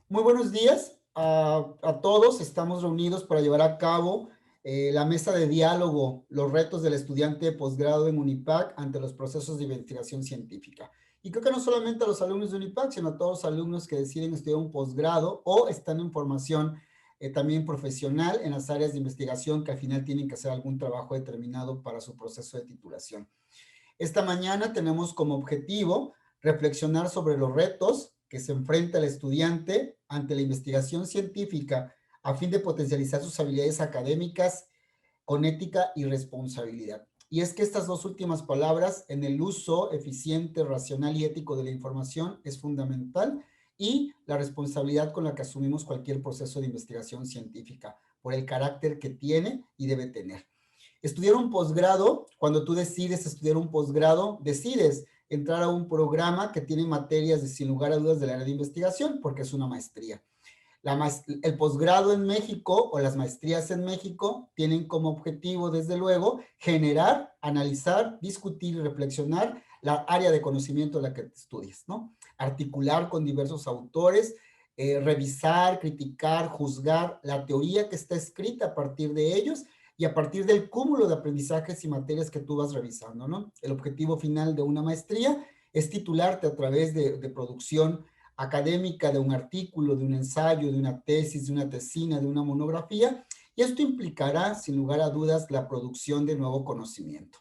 Muy buenos días a todos. Estamos reunidos para llevar a cabo la mesa de diálogo, los retos del estudiante de posgrado en UNIPAC ante los procesos de investigación científica. Y creo que no solamente a los alumnos de UNIPAC, sino a todos los alumnos que deciden estudiar un posgrado o están en formación también profesional en las áreas de investigación que al final tienen que hacer algún trabajo determinado para su proceso de titulación. Esta mañana tenemos como objetivo reflexionar sobre los retos que se enfrenta el estudiante ante la investigación científica a fin de potencializar sus habilidades académicas con ética y responsabilidad. Y es que estas dos últimas palabras en el uso eficiente, racional y ético de la información es fundamental, y la responsabilidad con la que asumimos cualquier proceso de investigación científica por el carácter que tiene y debe tener. Estudiar un posgrado, cuando tú decides estudiar un posgrado, decides entrar a un programa que tiene materias de sin lugar a dudas del área de investigación, porque es una maestría. El posgrado en México o las maestrías en México tienen como objetivo, desde luego, generar, analizar, discutir y reflexionar la área de conocimiento de la que estudias, ¿no? Articular con diversos autores, revisar, criticar, juzgar la teoría que está escrita a partir de ellos y a partir del cúmulo de aprendizajes y materias que tú vas revisando, ¿no? El objetivo final de una maestría es titularte a través de producción académica, de un artículo, de un ensayo, de una tesis, de una tesina, de una monografía, y esto implicará, sin lugar a dudas, la producción de nuevo conocimiento.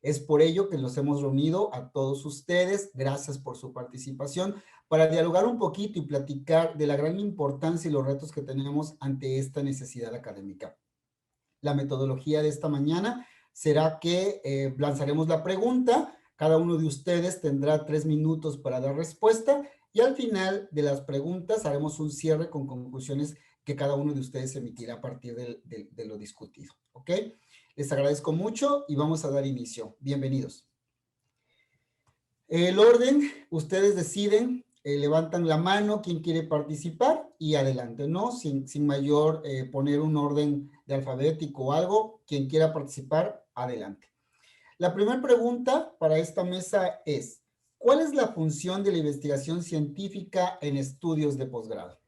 Es por ello que nos hemos reunido a todos ustedes. Gracias por su participación para dialogar un poquito y platicar de la gran importancia y los retos que tenemos ante esta necesidad académica. La metodología de esta mañana será que lanzaremos la pregunta, cada uno de ustedes tendrá 3 minutos para dar respuesta y al final de las preguntas haremos un cierre con conclusiones que cada uno de ustedes emitirá a partir de lo discutido. ¿Ok? Les agradezco mucho y vamos a dar inicio. Bienvenidos. El orden, ustedes deciden, levantan la mano quien quiere participar y adelante, ¿no? Sin mayor poner un orden de alfabético o algo, quien quiera participar, adelante. La primera pregunta para esta mesa es, ¿cuál es la función de la investigación científica en estudios de posgrado?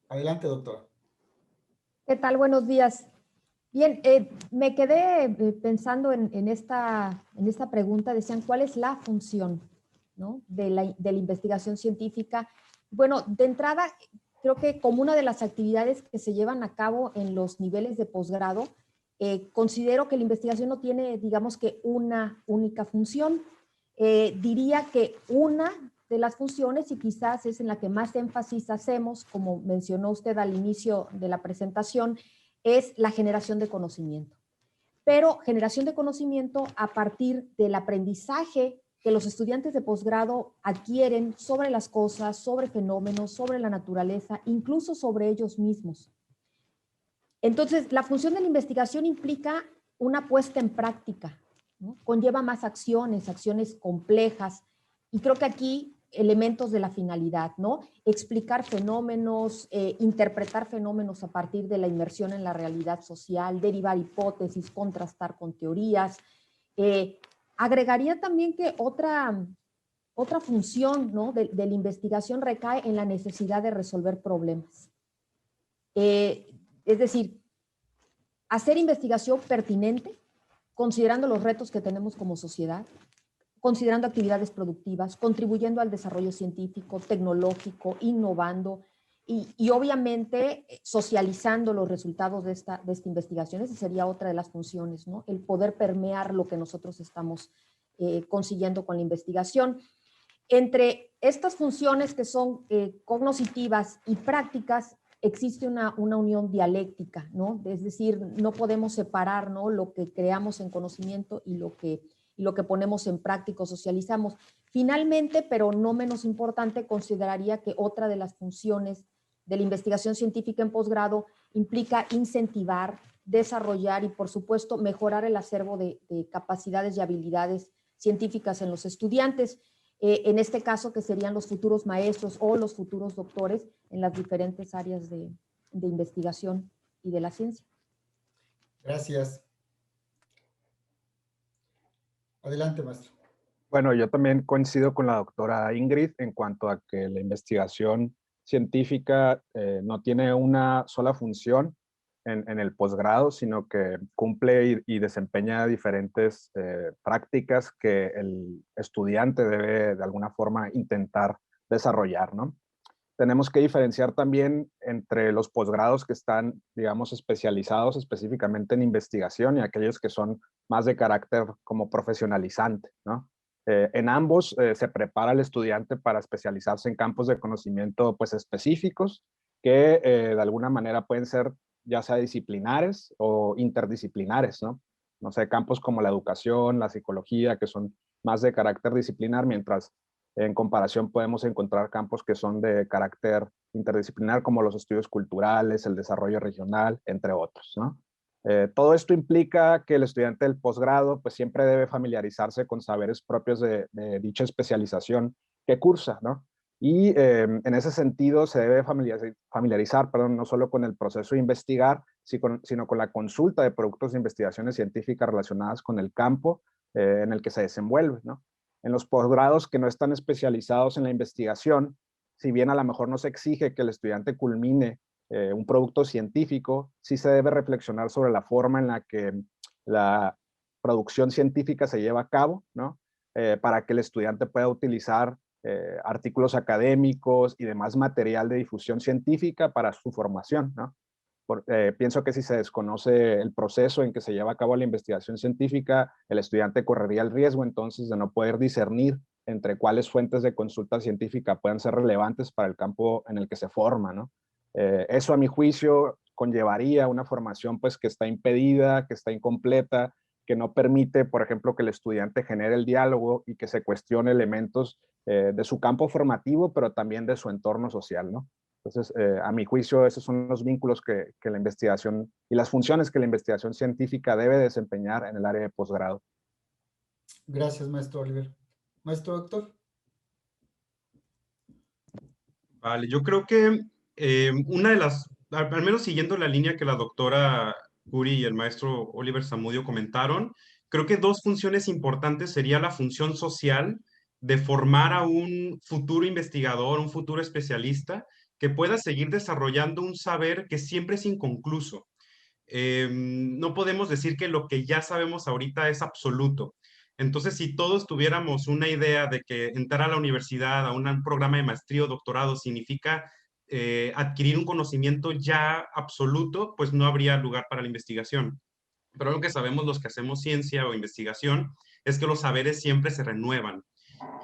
Adelante, doctora. ¿Qué tal? Buenos días. Bien, me quedé pensando en esta pregunta. Decían, ¿cuál es la función, ¿no? de la investigación científica? Bueno, de entrada, creo que como una de las actividades que se llevan a cabo en los niveles de posgrado, considero que la investigación no tiene, digamos que, una única función. Diría que una de las funciones, y quizás es en la que más énfasis hacemos, como mencionó usted al inicio de la presentación, es la generación de conocimiento. Pero generación de conocimiento a partir del aprendizaje que los estudiantes de posgrado adquieren sobre las cosas, sobre fenómenos, sobre la naturaleza, incluso sobre ellos mismos. Entonces, la función de la investigación implica una puesta en práctica, ¿no? Conlleva más acciones, acciones complejas, y creo que aquí elementos de la finalidad, ¿no? Explicar fenómenos, interpretar fenómenos a partir de la inmersión en la realidad social, derivar hipótesis, contrastar con teorías. Agregaría también que otra función, ¿no? de la investigación recae en la necesidad de resolver problemas. Es decir, hacer investigación pertinente, considerando los retos que tenemos como sociedad, considerando actividades productivas, contribuyendo al desarrollo científico, tecnológico, innovando y obviamente socializando los resultados de esta investigación. Esa sería otra de las funciones, ¿no? El poder permear lo que nosotros estamos consiguiendo con la investigación. Entre estas funciones que son cognitivas y prácticas, existe una unión dialéctica, ¿no? Es decir, no podemos separar, ¿no? Lo que creamos en conocimiento y lo que ponemos en práctica o socializamos. Finalmente, pero no menos importante, consideraría que otra de las funciones de la investigación científica en posgrado implica incentivar, desarrollar y, por supuesto, mejorar el acervo de capacidades y habilidades científicas en los estudiantes. En este caso, que serían los futuros maestros o los futuros doctores en las diferentes áreas de investigación y de la ciencia. Gracias. Adelante, maestro. Bueno, yo también coincido con la doctora Ingrid en cuanto a que la investigación científica no tiene una sola función en el posgrado, sino que cumple y desempeña diferentes prácticas que el estudiante debe de alguna forma intentar desarrollar, ¿no? Tenemos que diferenciar también entre los posgrados que están, digamos, especializados específicamente en investigación y aquellos que son más de carácter como profesionalizante, ¿no? En ambos se prepara al estudiante para especializarse en campos de conocimiento pues específicos que de alguna manera pueden ser ya sea disciplinares o interdisciplinares, ¿no? No sé, campos como la educación, la psicología, que son más de carácter disciplinar, mientras en comparación podemos encontrar campos que son de carácter interdisciplinar como los estudios culturales, el desarrollo regional, entre otros, ¿no? Todo esto implica que el estudiante del posgrado pues siempre debe familiarizarse con saberes propios de dicha especialización que cursa, ¿no? Y en ese sentido se debe familiarizar, perdón, no solo con el proceso de investigar, sino con la consulta de productos de investigaciones científicas relacionadas con el campo en el que se desenvuelve, ¿no? En los posgrados que no están especializados en la investigación, si bien a lo mejor no se exige que el estudiante culmine un producto científico, sí se debe reflexionar sobre la forma en la que la producción científica se lleva a cabo, ¿no? Para que el estudiante pueda utilizar artículos académicos y demás material de difusión científica para su formación, ¿no? Pienso que si se desconoce el proceso en que se lleva a cabo la investigación científica, el estudiante correría el riesgo entonces de no poder discernir entre cuáles fuentes de consulta científica puedan ser relevantes para el campo en el que se forma, ¿no? Eso a mi juicio conllevaría una formación pues que está impedida, que está incompleta, que no permite, por ejemplo, que el estudiante genere el diálogo y que se cuestione elementos de su campo formativo, pero también de su entorno social, ¿no? Entonces, a mi juicio, esos son los vínculos que la investigación y las funciones que la investigación científica debe desempeñar en el área de posgrado. Gracias, maestro Oliver. Maestro doctor. Vale, yo creo que una de las, al menos siguiendo la línea que la doctora Curi y el maestro Oliver Zamudio comentaron, creo que dos funciones importantes sería la función social de formar a un futuro investigador, un futuro especialista que pueda seguir desarrollando un saber que siempre es inconcluso. No podemos decir que lo que ya sabemos ahorita es absoluto. Entonces, si todos tuviéramos una idea de que entrar a la universidad, a un programa de maestría o doctorado significa adquirir un conocimiento ya absoluto, pues no habría lugar para la investigación. Pero lo que sabemos los que hacemos ciencia o investigación es que los saberes siempre se renuevan.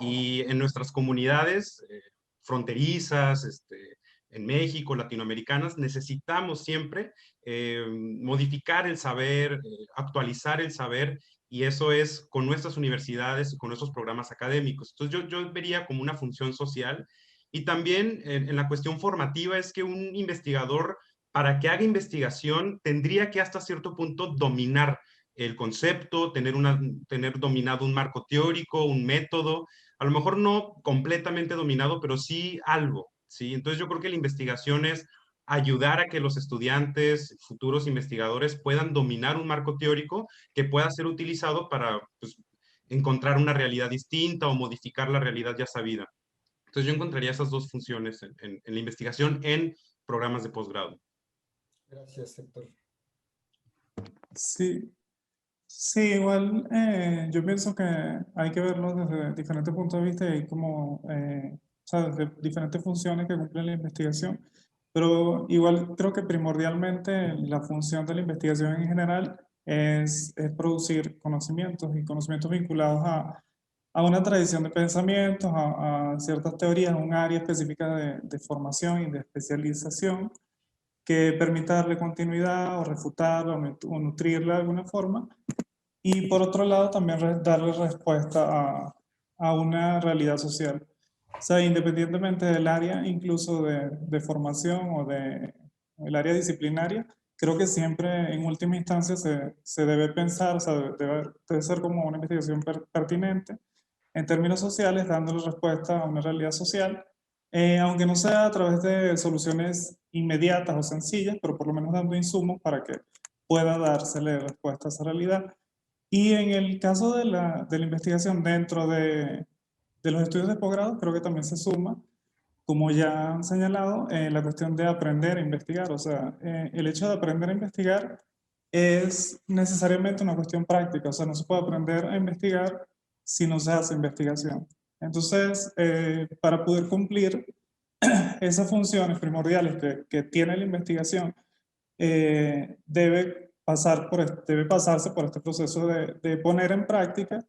Y en nuestras comunidades fronterizas, en México, latinoamericanas, necesitamos siempre modificar el saber, actualizar el saber, y eso es con nuestras universidades y con nuestros programas académicos. Entonces yo vería como una función social. Y también en la cuestión formativa es que un investigador, para que haga investigación, tendría que hasta cierto punto dominar el concepto, tener dominado un marco teórico, un método, a lo mejor no completamente dominado, pero sí algo, ¿sí? Entonces yo creo que la investigación es ayudar a que los estudiantes, futuros investigadores, puedan dominar un marco teórico que pueda ser utilizado para pues, encontrar una realidad distinta o modificar la realidad ya sabida. Entonces yo encontraría esas dos funciones en la investigación en programas de posgrado. Gracias, Héctor. Sí, sí, igual yo pienso que hay que verlo desde diferentes puntos de vista y hay como, o sea, desde diferentes funciones que cumple la investigación, pero igual creo que primordialmente la función de la investigación en general es producir conocimientos y conocimientos vinculados a una tradición de pensamientos, a ciertas teorías, a un área específica de formación y de especialización que permita darle continuidad o refutarla o nutrirla de alguna forma. Y por otro lado, también darle respuesta a una realidad social. O sea, independientemente del área, incluso de formación o el área disciplinaria, creo que siempre en última instancia se debe pensar, o sea, debe ser como una investigación pertinente en términos sociales, dándole respuesta a una realidad social, aunque no sea a través de soluciones inmediatas o sencillas, pero por lo menos dando insumos para que pueda dársele respuesta a esa realidad. Y en el caso de la investigación dentro de los estudios de posgrado, creo que también se suma, como ya han señalado, la cuestión de aprender a investigar. O sea, el hecho de aprender a investigar es necesariamente una cuestión práctica. O sea, no se puede aprender a investigar si no se hace investigación. Entonces, para poder cumplir esas funciones primordiales que tiene la investigación, debe pasarse por este proceso de poner en práctica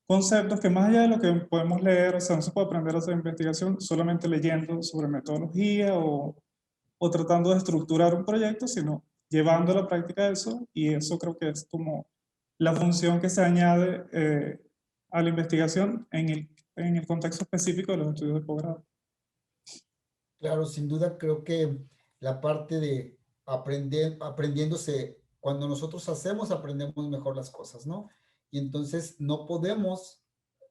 conceptos que más allá de lo que podemos leer, o sea, no se puede aprender a hacer investigación solamente leyendo sobre metodología o tratando de estructurar un proyecto, sino llevando a la práctica eso, y eso creo que es como la función que se añade a la investigación en el contexto específico de los estudios de posgrado. Claro, sin duda creo que la parte de aprendiéndose, cuando nosotros hacemos, aprendemos mejor las cosas, ¿no? Y entonces no podemos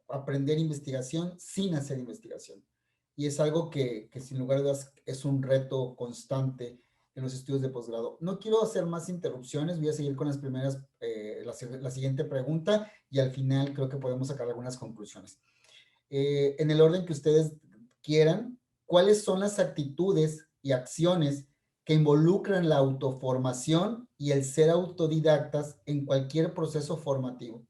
aprender investigación sin hacer investigación. Y es algo que sin lugar a dudas es un reto constante en los estudios de posgrado. No quiero hacer más interrupciones, voy a seguir con las primeras, la siguiente pregunta y al final creo que podemos sacar algunas conclusiones. En el orden que ustedes quieran, ¿cuáles son las actitudes y acciones que involucran la autoformación y el ser autodidactas en cualquier proceso formativo?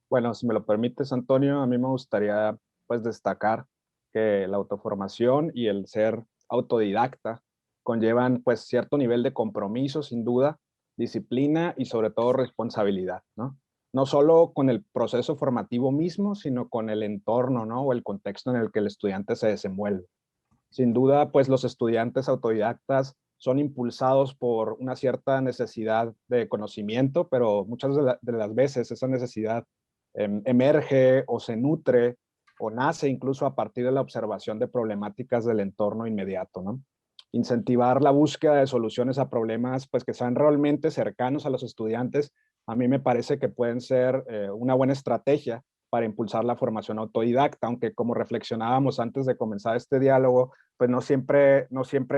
Bueno, si me lo permites, Antonio, a mí me gustaría pues destacar que la autoformación y el ser autodidacta conllevan pues cierto nivel de compromiso, sin duda, disciplina y sobre todo responsabilidad, ¿no? No solo con el proceso formativo mismo, sino con el entorno, ¿no? O el contexto en el que el estudiante se desenvuelve. Sin duda, pues los estudiantes autodidactas son impulsados por una cierta necesidad de conocimiento, pero muchas de las veces esa necesidad emerge o se nutre o nace incluso a partir de la observación de problemáticas del entorno inmediato, ¿no? Incentivar la búsqueda de soluciones a problemas pues, que sean realmente cercanos a los estudiantes, a mí me parece que pueden ser una buena estrategia para impulsar la formación autodidacta, aunque como reflexionábamos antes de comenzar este diálogo, pues no siempre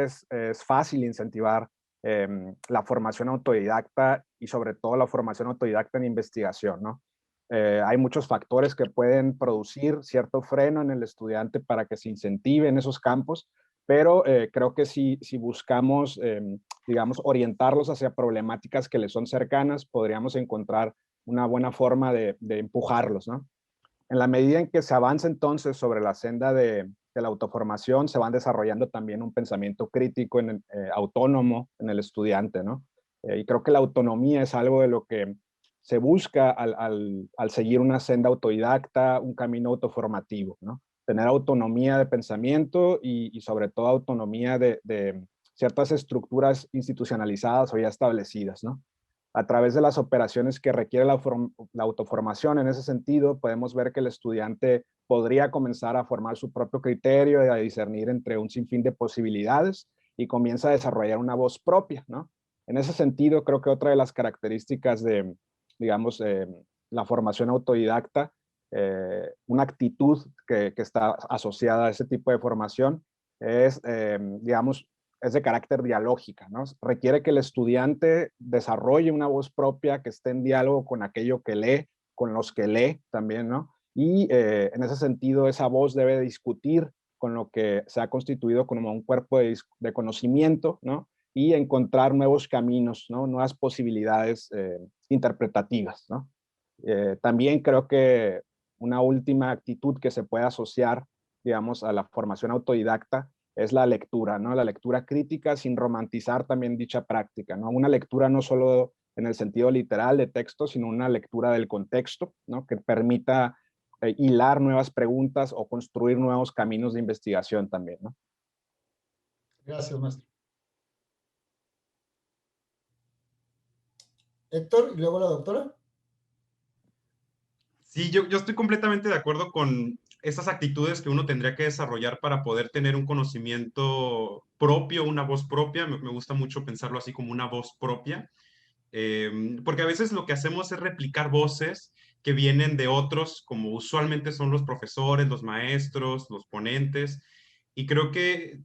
es fácil incentivar la formación autodidacta y sobre todo la formación autodidacta en investigación, ¿no? Hay muchos factores que pueden producir cierto freno en el estudiante para que se incentive en esos campos, pero creo que si buscamos, digamos, orientarlos hacia problemáticas que les son cercanas, podríamos encontrar una buena forma de empujarlos, ¿no? En la medida en que se avanza entonces sobre la senda de la autoformación, se van desarrollando también un pensamiento crítico autónomo en el estudiante, ¿no? Y creo que la autonomía es algo de lo que se busca al seguir una senda autodidacta, un camino autoformativo, ¿no? Tener autonomía de pensamiento y sobre todo autonomía de ciertas estructuras institucionalizadas o ya establecidas, ¿no? A través de las operaciones que requiere la autoformación, en ese sentido, podemos ver que el estudiante podría comenzar a formar su propio criterio y a discernir entre un sinfín de posibilidades y comienza a desarrollar una voz propia, ¿no? En ese sentido, creo que otra de las características de, digamos, la formación autodidacta, una actitud que está asociada a ese tipo de formación es, digamos, es de carácter dialógica, ¿no? Requiere que el estudiante desarrolle una voz propia que esté en diálogo con aquello que lee, con los que lee también, ¿no? Y en ese sentido, esa voz debe discutir con lo que se ha constituido como un cuerpo de conocimiento, ¿no? Y encontrar nuevos caminos, ¿no? Nuevas posibilidades interpretativas, ¿no? También creo que una última actitud que se puede asociar, digamos, a la formación autodidacta es la lectura, ¿no? La lectura crítica sin romantizar también dicha práctica, ¿no? Una lectura no solo en el sentido literal de texto, sino una lectura del contexto, ¿no? Que permita hilar nuevas preguntas o construir nuevos caminos de investigación también, ¿no? Gracias, maestro. Héctor, y luego la doctora. Sí, yo estoy completamente de acuerdo con esas actitudes que uno tendría que desarrollar para poder tener un conocimiento propio, una voz propia. Me gusta mucho pensarlo así como una voz propia, porque a veces lo que hacemos es replicar voces que vienen de otros, como usualmente son los profesores, los maestros, los ponentes, y creo que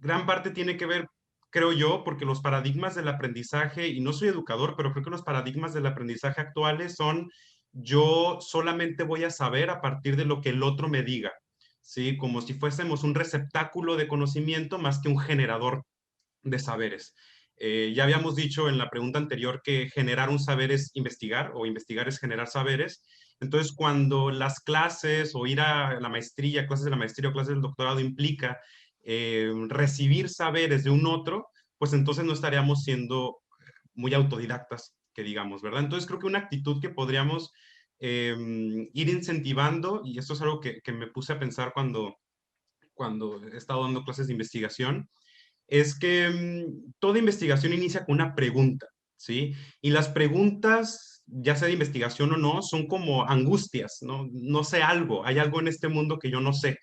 gran parte tiene que ver creo yo, porque los paradigmas del aprendizaje, y no soy educador, pero creo que los paradigmas del aprendizaje actuales son: yo solamente voy a saber a partir de lo que el otro me diga, ¿sí? Como si fuésemos un receptáculo de conocimiento más que un generador de saberes. Ya habíamos dicho en la pregunta anterior que generar un saber es investigar, o investigar es generar saberes. Entonces, cuando las clases o ir a la maestría, clases de la maestría o clases del doctorado implica recibir saberes de un otro, pues entonces no estaríamos siendo muy autodidactas, que digamos, ¿verdad? Entonces, creo que una actitud que podríamos ir incentivando, y esto es algo que me puse a pensar cuando he estado dando clases de investigación, es que toda investigación inicia con una pregunta, ¿sí? Y las preguntas, ya sea de investigación o no, son como angustias, ¿no? No sé algo, hay algo en este mundo que yo no sé.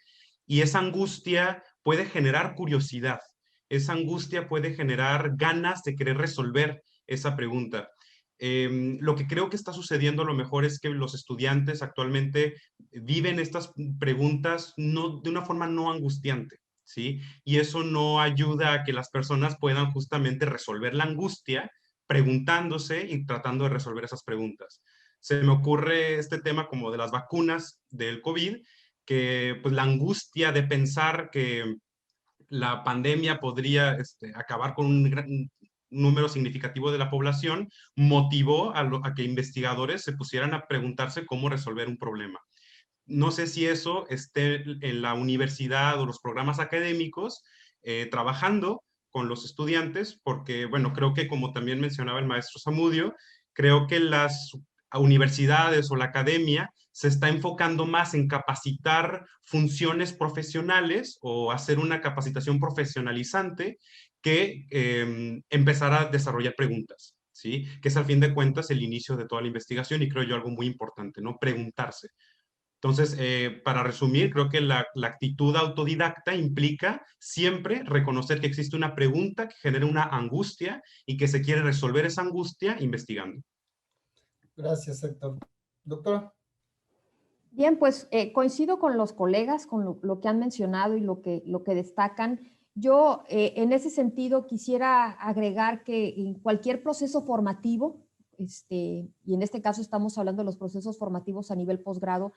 Y esa angustia puede generar curiosidad, esa angustia puede generar ganas de querer resolver esa pregunta. Lo que creo que está sucediendo a lo mejor es que los estudiantes actualmente viven estas preguntas no, de una forma no angustiante, ¿sí? Y eso no ayuda a que las personas puedan justamente resolver la angustia preguntándose y tratando de resolver esas preguntas. Se me ocurre este tema como de las vacunas del COVID, que pues la angustia de pensar que la pandemia podría acabar con un gran número significativo de la población, motivó a que investigadores se pusieran a preguntarse cómo resolver un problema. No sé si eso esté en la universidad o los programas académicos trabajando con los estudiantes, porque, bueno, creo que como también mencionaba el maestro Zamudio, creo que las universidades o la academia se está enfocando más en capacitar funciones profesionales o hacer una capacitación profesionalizante que empezar a desarrollar preguntas, ¿sí? Que es al fin de cuentas el inicio de toda la investigación y creo yo algo muy importante, ¿no? Preguntarse. Entonces, para resumir, creo que la actitud autodidacta implica siempre reconocer que existe una pregunta que genera una angustia y que se quiere resolver esa angustia investigando. Gracias, Héctor. Doctora. Bien, pues coincido con los colegas, con lo que han mencionado y lo que destacan. Yo, en ese sentido, quisiera agregar que en cualquier proceso formativo, y en este caso estamos hablando de los procesos formativos a nivel posgrado,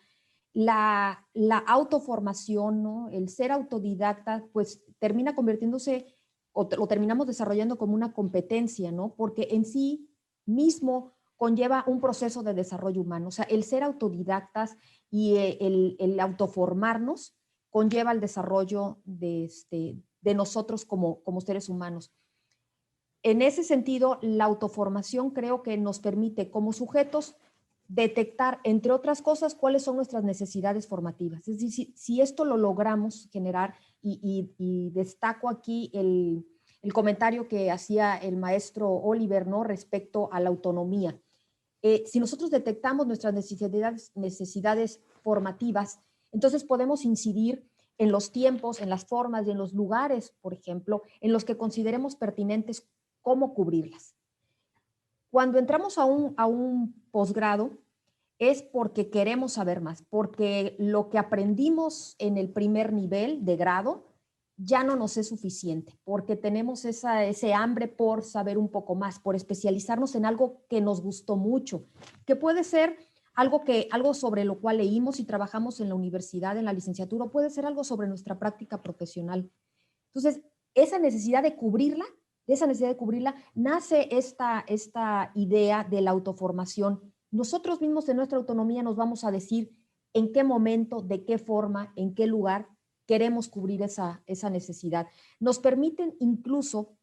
la autoformación, ¿no? El ser autodidacta, pues termina convirtiéndose o lo terminamos desarrollando como una competencia, ¿no? Porque en sí mismo conlleva un proceso de desarrollo humano. O sea, el ser autodidactas y el autoformarnos conlleva el desarrollo de nosotros como seres humanos. En ese sentido, la autoformación creo que nos permite como sujetos detectar, entre otras cosas, cuáles son nuestras necesidades formativas. Es decir, si esto lo logramos generar, y destaco aquí el comentario que hacía el maestro Oliver, ¿no? Respecto a la autonomía. Si nosotros detectamos nuestras necesidades formativas, entonces podemos incidir en los tiempos, en las formas y en los lugares, por ejemplo, en los que consideremos pertinentes cómo cubrirlas. Cuando entramos a un posgrado es porque queremos saber más, porque lo que aprendimos en el primer nivel de grado ya no nos es suficiente, porque tenemos ese hambre por saber un poco más, por especializarnos en algo que nos gustó mucho, que puede ser algo sobre lo cual leímos y trabajamos en la universidad, en la licenciatura, puede ser algo sobre nuestra práctica profesional. Entonces, esa necesidad de cubrirla, nace esta idea de la autoformación. Nosotros mismos en nuestra autonomía nos vamos a decir en qué momento, de qué forma, en qué lugar queremos cubrir esa necesidad. Nos permiten incluso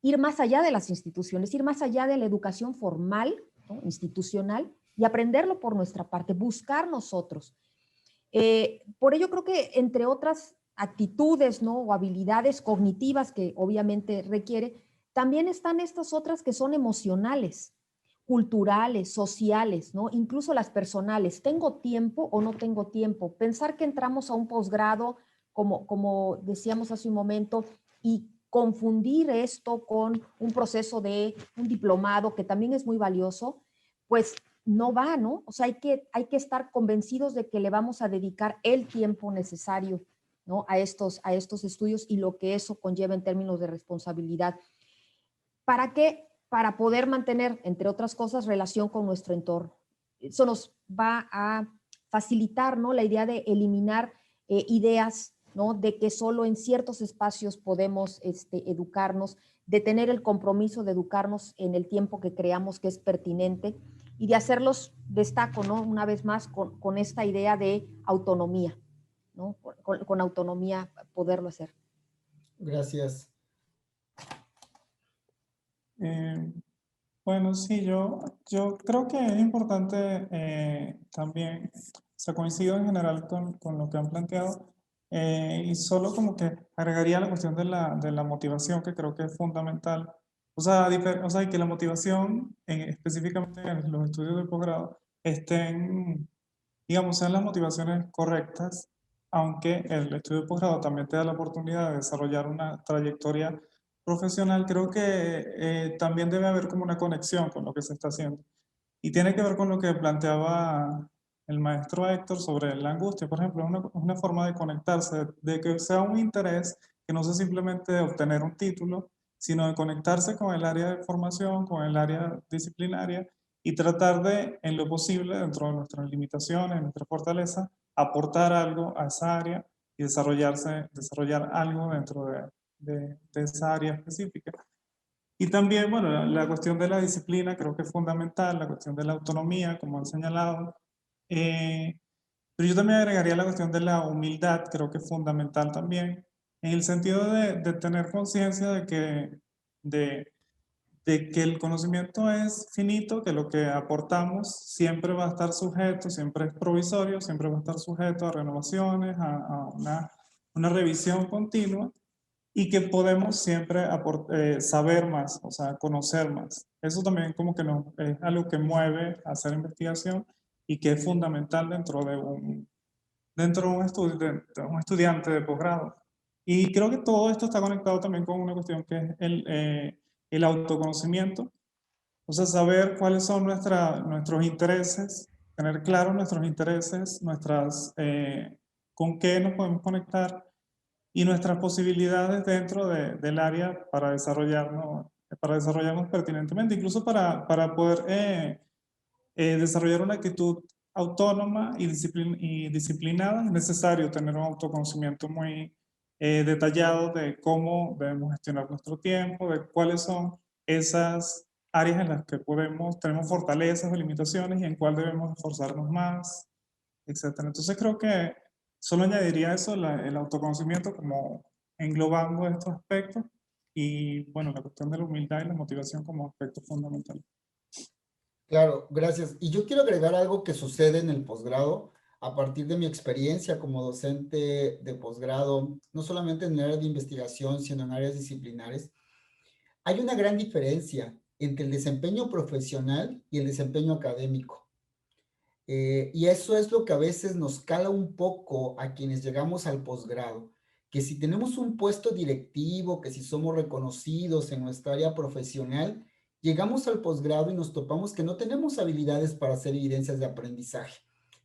ir más allá de las instituciones, ir más allá de la educación formal, ¿no? Institucional, y aprenderlo por nuestra parte, buscar nosotros. Por ello creo que entre otras actitudes, ¿no? O habilidades cognitivas que obviamente requiere, también están estas otras que son emocionales, culturales, sociales, ¿no? Incluso las personales. ¿Tengo tiempo o no tengo tiempo? Pensar que entramos a un posgrado, como decíamos hace un momento, y confundir esto con un proceso de un diplomado, que también es muy valioso, pues no va, ¿no? O sea, hay que estar convencidos de que le vamos a dedicar el tiempo necesario, ¿no? A estos estudios y lo que eso conlleva en términos de responsabilidad. ¿Para qué? Para poder mantener, entre otras cosas, relación con nuestro entorno. Eso nos va a facilitar, ¿no?, la idea de eliminar ideas, ¿no?, de que solo en ciertos espacios podemos educarnos, de tener el compromiso de educarnos en el tiempo que creamos que es pertinente y de hacerlos, destaco, ¿no?, una vez más, con esta idea de autonomía, ¿no?, con autonomía poderlo hacer. Gracias. Bueno, sí, yo creo que es importante también, o sea, coincido en general con lo que han planteado, y solo como que agregaría la cuestión de la motivación, que creo que es fundamental. O sea, y que la motivación, específicamente en los estudios de posgrado, estén, digamos, sean las motivaciones correctas, aunque el estudio de posgrado también te da la oportunidad de desarrollar una trayectoria profesional. Creo que también debe haber como una conexión con lo que se está haciendo. Y tiene que ver con lo que planteaba el maestro Héctor sobre la angustia, por ejemplo, es una forma de conectarse, de que sea un interés que no sea simplemente de obtener un título, sino de conectarse con el área de formación, con el área disciplinaria y tratar de, en lo posible, dentro de nuestras limitaciones, nuestra fortaleza, aportar algo a esa área y desarrollar algo dentro de esa área específica. Y también, bueno, la cuestión de la disciplina creo que es fundamental, la cuestión de la autonomía, como han señalado. Pero yo también agregaría la cuestión de la humildad, creo que es fundamental también, en el sentido de tener conciencia de, de que el conocimiento es finito, que lo que aportamos siempre va a estar sujeto, siempre es provisorio, siempre va a estar sujeto a renovaciones, a una revisión continua y que podemos siempre saber más, o sea, conocer más. Eso también como que es algo que mueve a hacer investigación y que es fundamental dentro de de un estudiante de posgrado. Y creo que todo esto está conectado también con una cuestión que es el autoconocimiento, o sea, saber cuáles son nuestros intereses, tener claros nuestros intereses, con qué nos podemos conectar y nuestras posibilidades dentro del área para desarrollarnos pertinentemente, incluso para poder desarrollar una actitud autónoma y disciplinada. Es necesario tener un autoconocimiento muy detallado de cómo debemos gestionar nuestro tiempo, de cuáles son esas áreas en las que tenemos fortalezas o limitaciones y en cuál debemos esforzarnos más, etcétera. Entonces creo que solo añadiría eso, el autoconocimiento, como englobando estos aspectos y bueno, la cuestión de la humildad y la motivación como aspecto fundamental. Claro, gracias. Y yo quiero agregar algo que sucede en el posgrado a partir de mi experiencia como docente de posgrado, no solamente en el área de investigación, sino en áreas disciplinares. Hay una gran diferencia entre el desempeño profesional y el desempeño académico. Y eso es lo que a veces nos cala un poco a quienes llegamos al posgrado, que si tenemos un puesto directivo, que si somos reconocidos en nuestra área profesional, llegamos al posgrado y nos topamos que no tenemos habilidades para hacer evidencias de aprendizaje,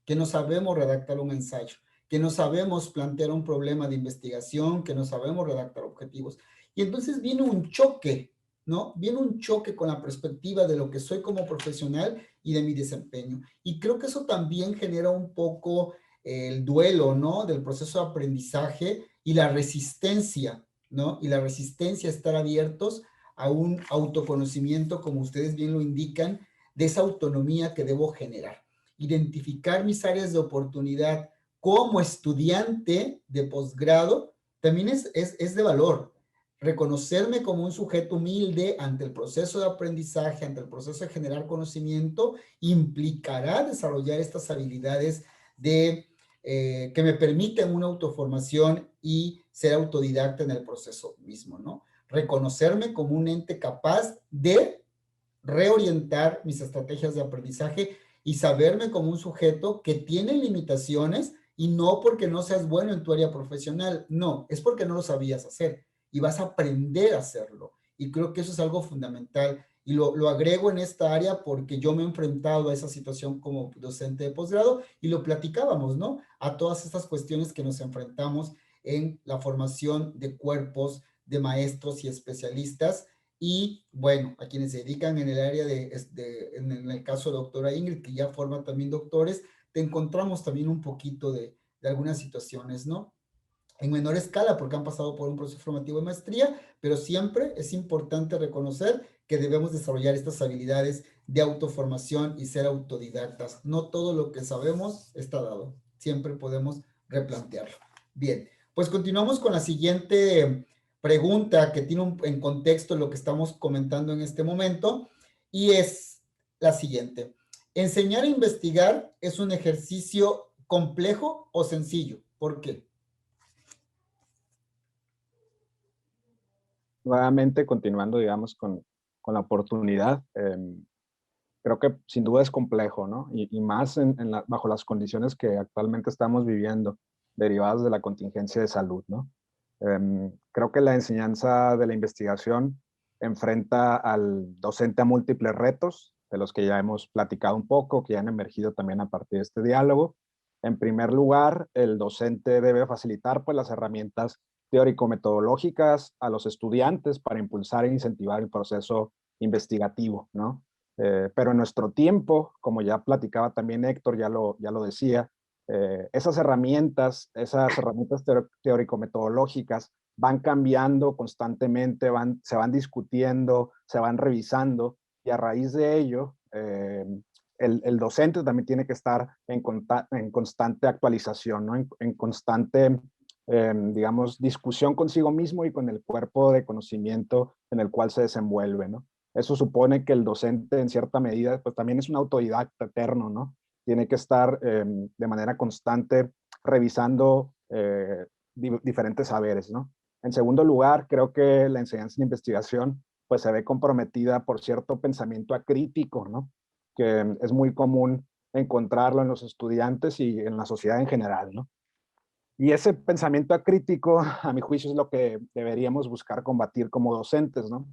que no sabemos redactar un ensayo, que no sabemos plantear un problema de investigación, que no sabemos redactar objetivos. Y entonces viene un choque, ¿no? Viene un choque con la perspectiva de lo que soy como profesional y de mi desempeño. Y creo que eso también genera un poco el duelo, ¿no? Del proceso de aprendizaje y la resistencia, ¿no? Y la resistencia a estar abiertos a un autoconocimiento, como ustedes bien lo indican, de esa autonomía que debo generar. Identificar mis áreas de oportunidad como estudiante de posgrado también es de valor. Reconocerme como un sujeto humilde ante el proceso de aprendizaje, ante el proceso de generar conocimiento, implicará desarrollar estas habilidades que me permiten una autoformación y ser autodidacta en el proceso mismo, ¿no? Reconocerme como un ente capaz de reorientar mis estrategias de aprendizaje y saberme como un sujeto que tiene limitaciones y no porque no seas bueno en tu área profesional, no, es porque no lo sabías hacer y vas a aprender a hacerlo. Y creo que eso es algo fundamental. Y lo agrego en esta área porque yo me he enfrentado a esa situación como docente de posgrado y lo platicábamos, ¿no? A todas estas cuestiones que nos enfrentamos en la formación de cuerpos de maestros y especialistas Y bueno, a quienes se dedican en el área en el caso de doctora Ingrid, que ya forma también doctores, te encontramos también un poquito de algunas situaciones, ¿no? En menor escala porque han pasado por un proceso formativo de maestría, pero siempre es importante reconocer que debemos desarrollar estas habilidades de autoformación y ser autodidactas. No todo lo que sabemos está dado, siempre podemos replantearlo. Bien, pues continuamos con la siguiente pregunta que tiene en contexto lo que estamos comentando en este momento y es la siguiente. ¿Enseñar a investigar es un ejercicio complejo o sencillo? ¿Por qué? Nuevamente, continuando, digamos, con la oportunidad, creo que sin duda es complejo, ¿no? Y más bajo las condiciones que actualmente estamos viviendo, derivadas de la contingencia de salud, ¿no? Creo que la enseñanza de la investigación enfrenta al docente a múltiples retos, de los que ya hemos platicado un poco, que ya han emergido también a partir de este diálogo. En primer lugar, el docente debe facilitar pues, las herramientas teórico-metodológicas a los estudiantes para impulsar e incentivar el proceso investigativo, ¿no? Pero en nuestro tiempo, como ya platicaba también Héctor, ya lo decía, esas herramientas teórico-metodológicas van cambiando constantemente, se van discutiendo, se van revisando, y a raíz de ello, el docente también tiene que estar en constante actualización, ¿no? En constante, digamos, discusión consigo mismo y con el cuerpo de conocimiento en el cual se desenvuelve, ¿no? Eso supone que el docente, en cierta medida, pues también es un autodidacta eterno, ¿no? Tiene que estar de manera constante revisando diferentes saberes, ¿no? En segundo lugar, creo que la enseñanza en investigación pues se ve comprometida por cierto pensamiento acrítico, ¿no? Que es muy común encontrarlo en los estudiantes y en la sociedad en general, ¿no? Y ese pensamiento acrítico, a mi juicio, es lo que deberíamos buscar combatir como docentes, ¿no?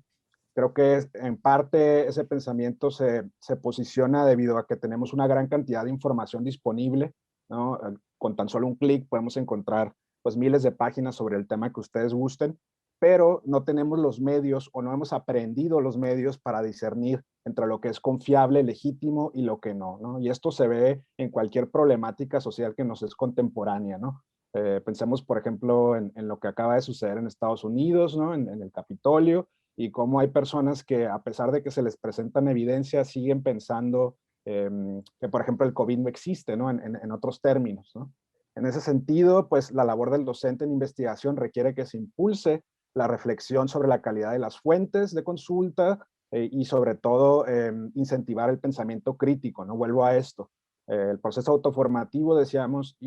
Creo que en parte ese pensamiento se posiciona debido a que tenemos una gran cantidad de información disponible, ¿no? Con tan solo un clic podemos encontrar pues miles de páginas sobre el tema que ustedes gusten, pero no tenemos los medios o no hemos aprendido los medios para discernir entre lo que es confiable, legítimo y lo que no, ¿no? Y esto se ve en cualquier problemática social que nos es contemporánea, ¿no? Pensemos, por ejemplo, en lo que acaba de suceder en Estados Unidos, ¿no? En el Capitolio, y cómo hay personas que, a pesar de que se les presentan evidencias, siguen pensando que, por ejemplo, el COVID no existe, ¿no? En otros términos, ¿no? En ese sentido, pues la labor del docente en investigación requiere que se impulse la reflexión sobre la calidad de las fuentes de consulta y sobre todo incentivar el pensamiento crítico, ¿no? Vuelvo a esto. El proceso autoformativo, decíamos,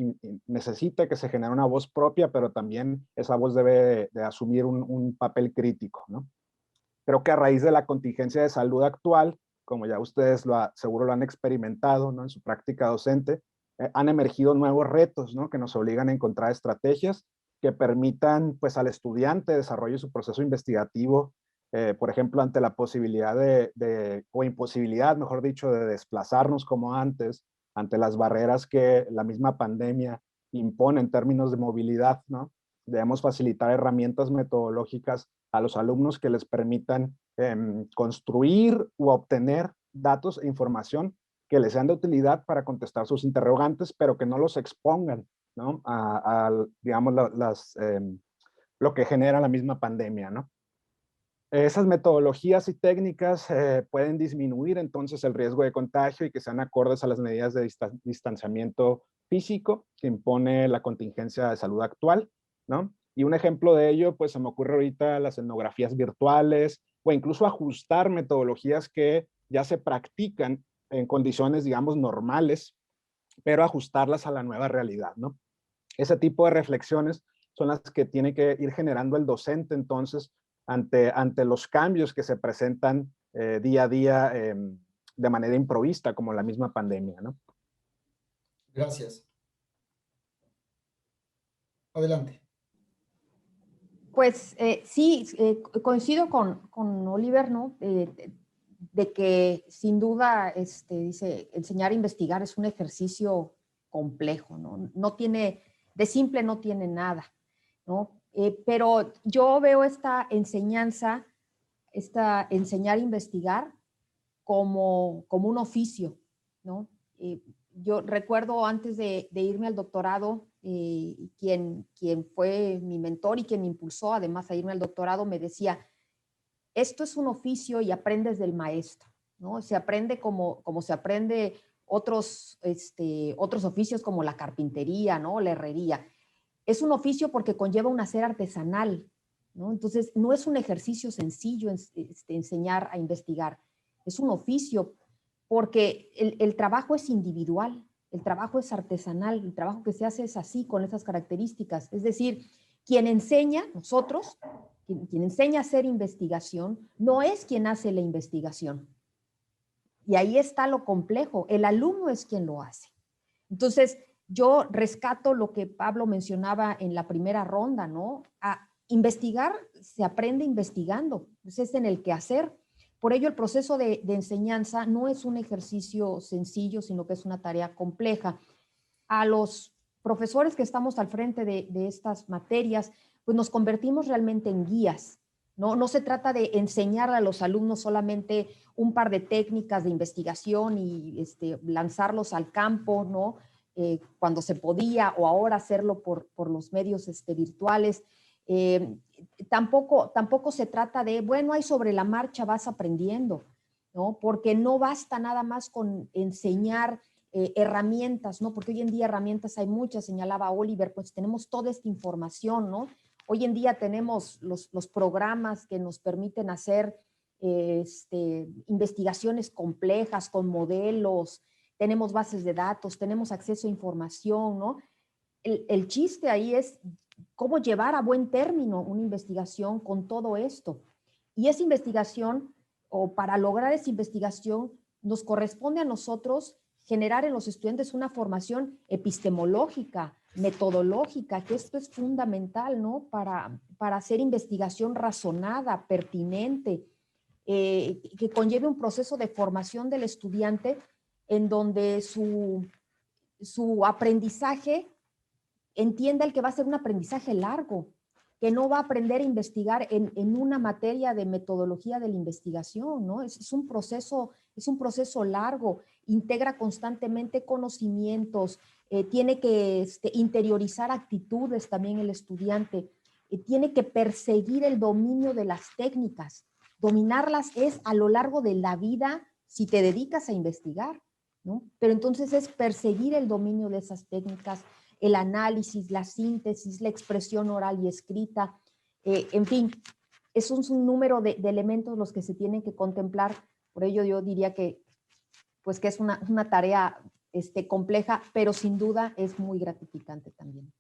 necesita que se genere una voz propia, pero también esa voz debe de asumir un papel crítico, ¿no? Creo que a raíz de la contingencia de salud actual, como ya ustedes seguro lo han experimentado, ¿no? En su práctica docente, han emergido nuevos retos, ¿no? Que nos obligan a encontrar estrategias que permitan pues, al estudiante desarrolle su proceso investigativo, por ejemplo, ante la posibilidad o imposibilidad, mejor dicho, de desplazarnos como antes, ante las barreras que la misma pandemia impone en términos de movilidad, ¿no? Debemos facilitar herramientas metodológicas a los alumnos que les permitan construir u obtener datos e información que les sean de utilidad para contestar sus interrogantes, pero que no los expongan, ¿no? Digamos, lo que genera la misma pandemia, ¿no? Esas metodologías y técnicas pueden disminuir entonces el riesgo de contagio y que sean acordes a las medidas de distanciamiento físico que impone la contingencia de salud actual, ¿no? Y un ejemplo de ello, pues se me ocurre ahorita las etnografías virtuales o incluso ajustar metodologías que ya se practican en condiciones, digamos, normales, pero ajustarlas a la nueva realidad, ¿no? Ese tipo de reflexiones son las que tiene que ir generando el docente entonces ante los cambios que se presentan día a día de manera improvista, como la misma pandemia, ¿no? Gracias. Adelante. Pues sí, coincido con Oliver, ¿no? De que sin duda, dice, enseñar a investigar es un ejercicio complejo, ¿no? No tiene, de simple no tiene nada, ¿no? Pero yo veo esta enseñanza enseñar a investigar como un oficio, ¿no? Yo recuerdo antes de irme al doctorado, quien fue mi mentor y quien me impulsó además a irme al doctorado me decía, esto es un oficio y aprendes del maestro, ¿no? Se aprende como se aprende otros oficios como la carpintería, ¿no? La herrería. Es un oficio porque conlleva un hacer artesanal, ¿no? Entonces, no es un ejercicio sencillo enseñar a investigar. Es un oficio porque el trabajo es individual, el trabajo es artesanal, el trabajo que se hace es así, con esas características. Es decir, quien enseña, nosotros, quien enseña a hacer investigación, no es quien hace la investigación. Y ahí está lo complejo, el alumno es quien lo hace. Entonces, yo rescato lo que Pablo mencionaba en la primera ronda, ¿no? A investigar se aprende investigando, pues es en el quehacer. Por ello, el proceso de enseñanza no es un ejercicio sencillo, sino que es una tarea compleja. A los profesores que estamos al frente de estas materias, pues nos convertimos realmente en guías, ¿no? No se trata de enseñar a los alumnos solamente un par de técnicas de investigación y lanzarlos al campo, ¿no? Cuando se podía, o ahora hacerlo por los medios virtuales. Tampoco se trata de, bueno, ahí sobre la marcha vas aprendiendo, ¿no? Porque no basta nada más con enseñar herramientas, ¿no? Porque hoy en día herramientas hay muchas, señalaba Oliver, pues tenemos toda esta información, ¿no? Hoy en día tenemos los programas que nos permiten hacer investigaciones complejas con modelos, tenemos bases de datos, tenemos acceso a información, ¿no? El chiste ahí es cómo llevar a buen término una investigación con todo esto. Y esa investigación, o para lograr esa investigación, nos corresponde a nosotros generar en los estudiantes una formación epistemológica, metodológica, que esto es fundamental, ¿no? Para hacer investigación razonada, pertinente, que conlleve un proceso de formación del estudiante en donde su aprendizaje entienda el que va a ser un aprendizaje largo, que no va a aprender a investigar en una materia de metodología de la investigación, ¿no? Es un proceso largo, integra constantemente conocimientos, tiene que interiorizar actitudes también el estudiante, tiene que perseguir el dominio de las técnicas. Dominarlas es a lo largo de la vida si te dedicas a investigar, ¿no? Pero entonces es perseguir el dominio de esas técnicas, el análisis, la síntesis, la expresión oral y escrita, en fin, es un número de elementos los que se tienen que contemplar. Por ello yo diría que es una tarea compleja, pero sin duda es muy gratificante también.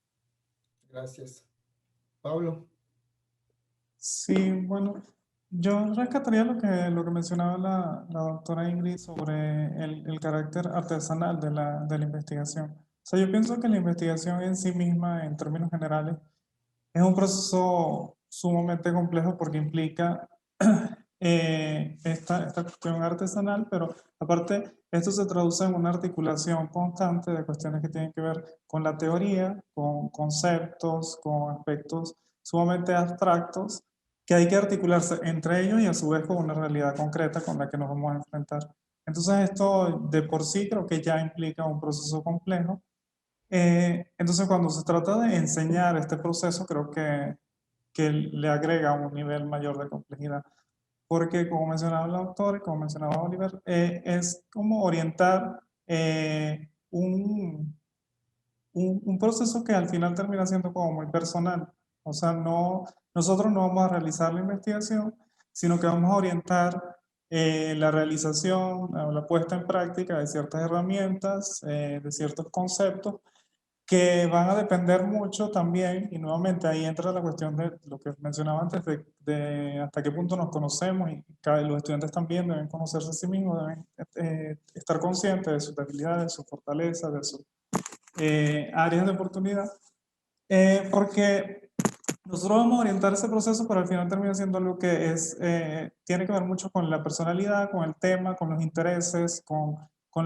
Gracias. Pablo. Sí, bueno, yo rescataría lo que mencionaba la doctora Ingrid sobre el carácter artesanal de la investigación. O sea, yo pienso que la investigación en sí misma, en términos generales, es un proceso sumamente complejo porque implica esta cuestión artesanal, pero aparte esto se traduce en una articulación constante de cuestiones que tienen que ver con la teoría, con conceptos, con aspectos sumamente abstractos, que hay que articularse entre ellos y a su vez con una realidad concreta con la que nos vamos a enfrentar. Entonces esto de por sí creo que ya implica un proceso complejo. Entonces cuando se trata de enseñar este proceso creo que le agrega un nivel mayor de complejidad. Porque como mencionaba la doctora y como mencionaba Oliver, es como orientar un proceso que al final termina siendo como muy personal. O sea, nosotros no vamos a realizar la investigación, sino que vamos a orientar la realización o la puesta en práctica de ciertas herramientas, de ciertos conceptos, que van a depender mucho también, y nuevamente ahí entra la cuestión de lo que mencionaba antes, de hasta qué punto nos conocemos, y los estudiantes también deben conocerse a sí mismos, deben estar conscientes de sus debilidades, de sus fortalezas, de sus áreas de oportunidad, porque nosotros vamos a orientar ese proceso, pero al final termina siendo algo que tiene que ver mucho con la personalidad, con el tema, con los intereses, con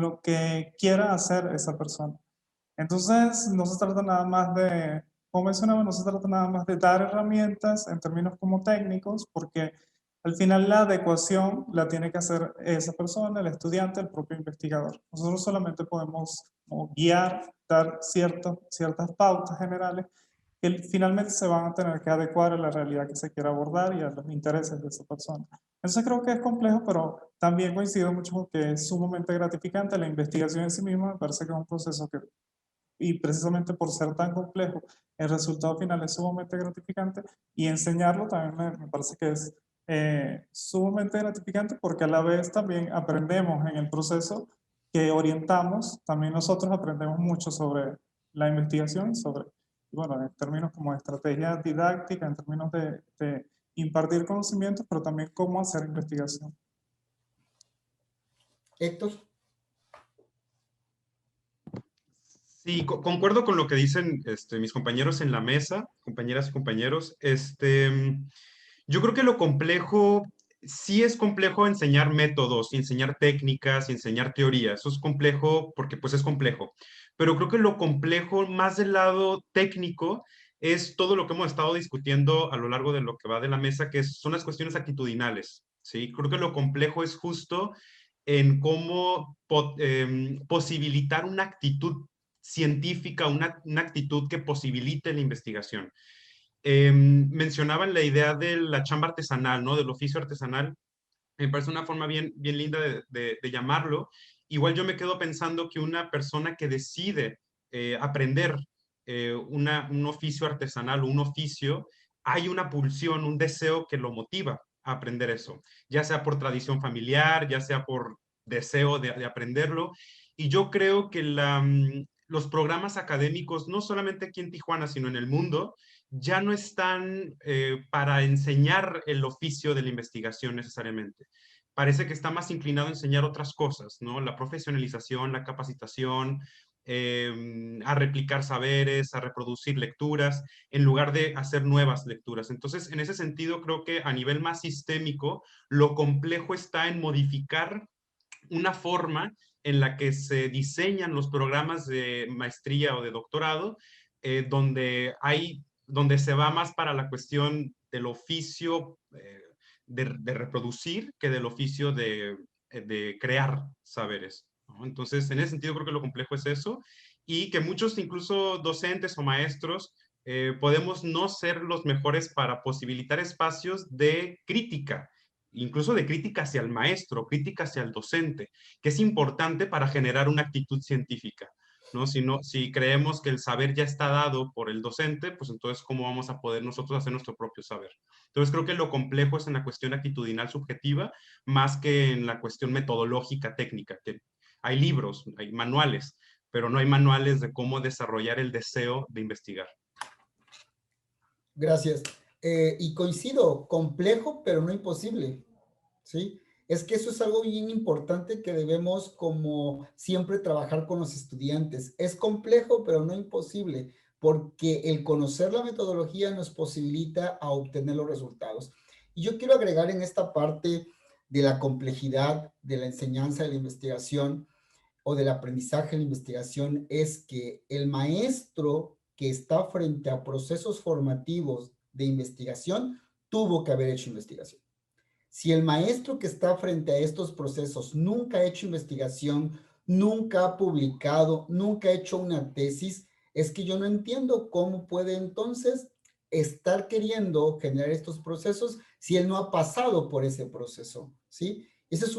lo que quiera hacer esa persona. Entonces, no se trata nada más como mencionaba, no se trata nada más de dar herramientas en términos como técnicos, porque Al final la adecuación la tiene que hacer esa persona, el estudiante, el propio investigador. Nosotros solamente podemos como guiar, dar ciertas pautas generales que finalmente se van a tener que adecuar a la realidad que se quiera abordar y a los intereses de esa persona. Entonces creo que es complejo, pero también coincido mucho con que es sumamente gratificante. La investigación en sí misma me parece que es un proceso que, y precisamente por ser tan complejo, el resultado final es sumamente gratificante, y enseñarlo también me parece que es sumamente gratificante, porque a la vez también aprendemos en el proceso que orientamos, también nosotros aprendemos mucho sobre la investigación, sobre, bueno, en términos como estrategia didáctica, en términos de impartir conocimientos, pero también cómo hacer investigación. Héctor. Sí, concuerdo con lo que dicen mis compañeros en la mesa, compañeras y compañeros. Yo creo que lo complejo, sí es complejo enseñar métodos, y enseñar técnicas, y enseñar teoría. Eso es complejo porque pues es complejo. Pero creo que lo complejo más del lado técnico es todo lo que hemos estado discutiendo a lo largo de lo que va de la mesa, que son las cuestiones actitudinales, ¿sí? Creo que lo complejo es justo en cómo posibilitar una actitud científica, una actitud que posibilite la investigación. Mencionaban la idea de la chamba artesanal, ¿no? Del oficio artesanal. Me parece una forma bien, bien linda de llamarlo. Igual yo me quedo pensando que una persona que decide aprender un oficio artesanal o un oficio, hay una pulsión, un deseo que lo motiva a aprender eso, ya sea por tradición familiar, ya sea por deseo de aprenderlo. Y yo creo que los programas académicos, no solamente aquí en Tijuana, sino en el mundo, ya no están para enseñar el oficio de la investigación necesariamente. Parece que está más inclinado a enseñar otras cosas, ¿no? La profesionalización, la capacitación, a replicar saberes, a reproducir lecturas, en lugar de hacer nuevas lecturas. Entonces, en ese sentido, creo que a nivel más sistémico, lo complejo está en modificar una forma en la que se diseñan los programas de maestría o de doctorado, donde se va más para la cuestión del oficio de reproducir que del oficio de crear saberes, ¿no? Entonces, en ese sentido, creo que lo complejo es eso, y que muchos, incluso docentes o maestros, podemos no ser los mejores para posibilitar espacios de crítica, incluso de crítica hacia el maestro, crítica hacia el docente, que es importante para generar una actitud científica, ¿no? Si creemos que el saber ya está dado por el docente, pues entonces, ¿cómo vamos a poder nosotros hacer nuestro propio saber? Entonces, creo que lo complejo es en la cuestión actitudinal subjetiva, más que en la cuestión metodológica técnica, que hay libros, hay manuales, pero no hay manuales de cómo desarrollar el deseo de investigar. Gracias. Y coincido, complejo, pero no imposible, ¿sí? Es que eso es algo bien importante que debemos como siempre trabajar con los estudiantes. Es complejo, pero no imposible, porque el conocer la metodología nos posibilita a obtener los resultados. Y yo quiero agregar en esta parte de la complejidad de la enseñanza de la investigación o del aprendizaje de la investigación, es que el maestro que está frente a procesos formativos de investigación tuvo que haber hecho investigación. Si el maestro que está frente a estos procesos nunca ha hecho investigación, nunca ha publicado, nunca ha hecho una tesis, es que yo no entiendo cómo puede entonces estar queriendo generar estos procesos si él no ha pasado por ese proceso, ¿sí? Esa es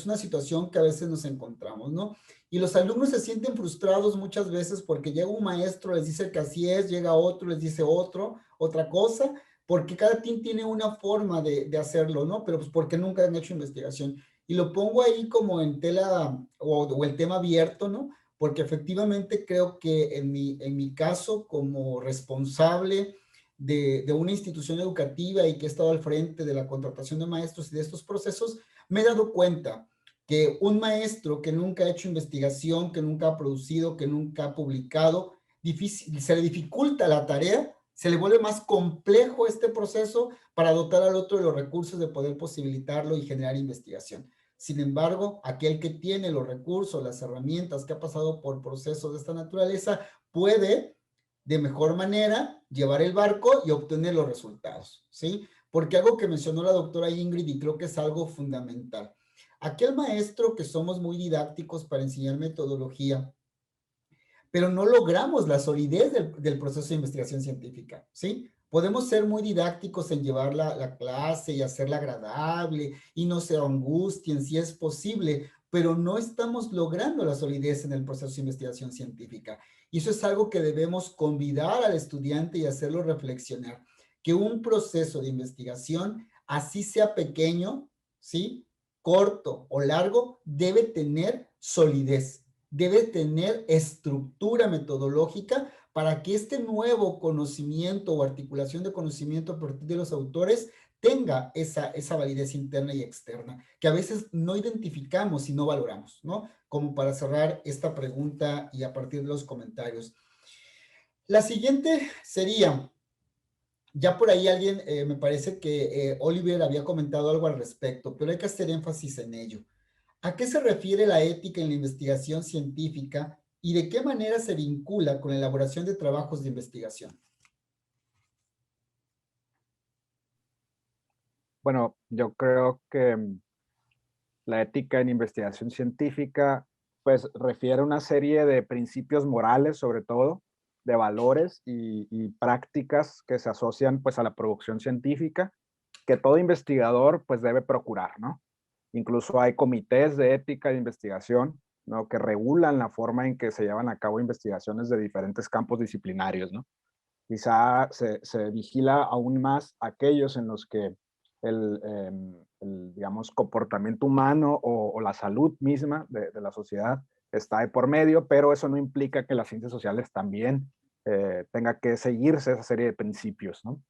una situación que a veces nos encontramos, ¿no? Y los alumnos se sienten frustrados muchas veces porque llega un maestro, les dice que así es, llega otro, les dice otra cosa, porque cada quien tiene una forma de hacerlo, ¿no? Pero pues porque nunca han hecho investigación. Y lo pongo ahí como en tela o el tema abierto, ¿no? Porque efectivamente creo que en mi caso, como responsable de una institución educativa y que he estado al frente de la contratación de maestros y de estos procesos, me he dado cuenta que un maestro que nunca ha hecho investigación, que nunca ha producido, que nunca ha publicado, se le dificulta la tarea, se le vuelve más complejo este proceso para dotar al otro de los recursos de poder posibilitarlo y generar investigación. Sin embargo, aquel que tiene los recursos, las herramientas, que ha pasado por procesos de esta naturaleza, puede de mejor manera llevar el barco y obtener los resultados, ¿sí? porque algo que mencionó la doctora Ingrid y creo que es algo fundamental. Aquel maestro que somos muy didácticos para enseñar metodología, pero no logramos la solidez del proceso de investigación científica, ¿sí? Podemos ser muy didácticos en llevar la clase y hacerla agradable y no se angustien si es posible, pero no estamos logrando la solidez en el proceso de investigación científica. Y eso es algo que debemos convidar al estudiante y hacerlo reflexionar, que un proceso de investigación, así sea pequeño, ¿sí? Corto o largo, debe tener solidez, debe tener estructura metodológica para que este nuevo conocimiento o articulación de conocimiento a partir de los autores tenga esa validez interna y externa, que a veces no identificamos y no valoramos, ¿no? Como para cerrar esta pregunta y a partir de los comentarios. La siguiente sería, ya por ahí alguien, me parece que Oliver había comentado algo al respecto, pero hay que hacer énfasis en ello. ¿A qué se refiere la ética en la investigación científica y de qué manera se vincula con la elaboración de trabajos de investigación? Bueno, yo creo que la ética en investigación científica, pues refiere a una serie de principios morales, sobre todo, de valores y prácticas que se asocian pues a la producción científica, que todo investigador pues debe procurar, ¿no? Incluso hay comités de ética de investigación, ¿no? Que regulan la forma en que se llevan a cabo investigaciones de diferentes campos disciplinarios, ¿no? Quizá se vigila aún más aquellos en los que digamos, comportamiento humano o la salud misma de la sociedad está de por medio, pero eso no implica que las ciencias sociales también tenga que seguirse esa serie de principios, ¿no?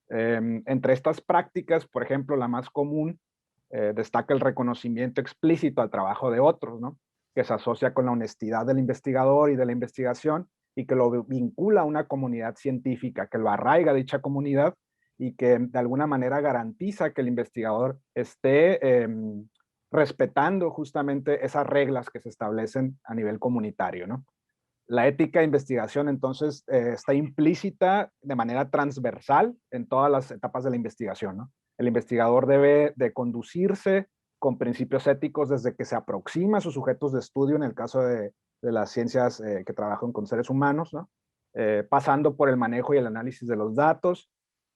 Entre estas prácticas, por ejemplo, la más común destaca el reconocimiento explícito al trabajo de otros, ¿no? Que se asocia con la honestidad del investigador y de la investigación y que lo vincula a una comunidad científica, que lo arraiga a dicha comunidad y que de alguna manera garantiza que el investigador esté respetando justamente esas reglas que se establecen a nivel comunitario, ¿no? La ética de investigación, entonces, está implícita de manera transversal en todas las etapas de la investigación, ¿no? El investigador debe de conducirse con principios éticos desde que se aproxima a sus sujetos de estudio, en el caso de las ciencias que trabajan con seres humanos, ¿no? Pasando por el manejo y el análisis de los datos,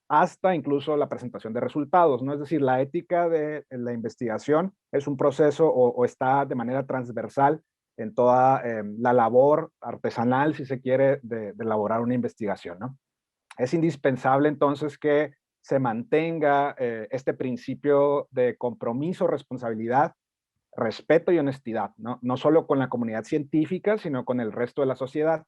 hasta incluso la presentación de resultados, ¿no? Es decir, la ética de la investigación es un proceso o está de manera transversal en toda la labor artesanal, si se quiere, de elaborar una investigación, ¿no? Es indispensable entonces que se mantenga este principio de compromiso, responsabilidad, respeto y honestidad, ¿no? No solo con la comunidad científica, sino con el resto de la sociedad,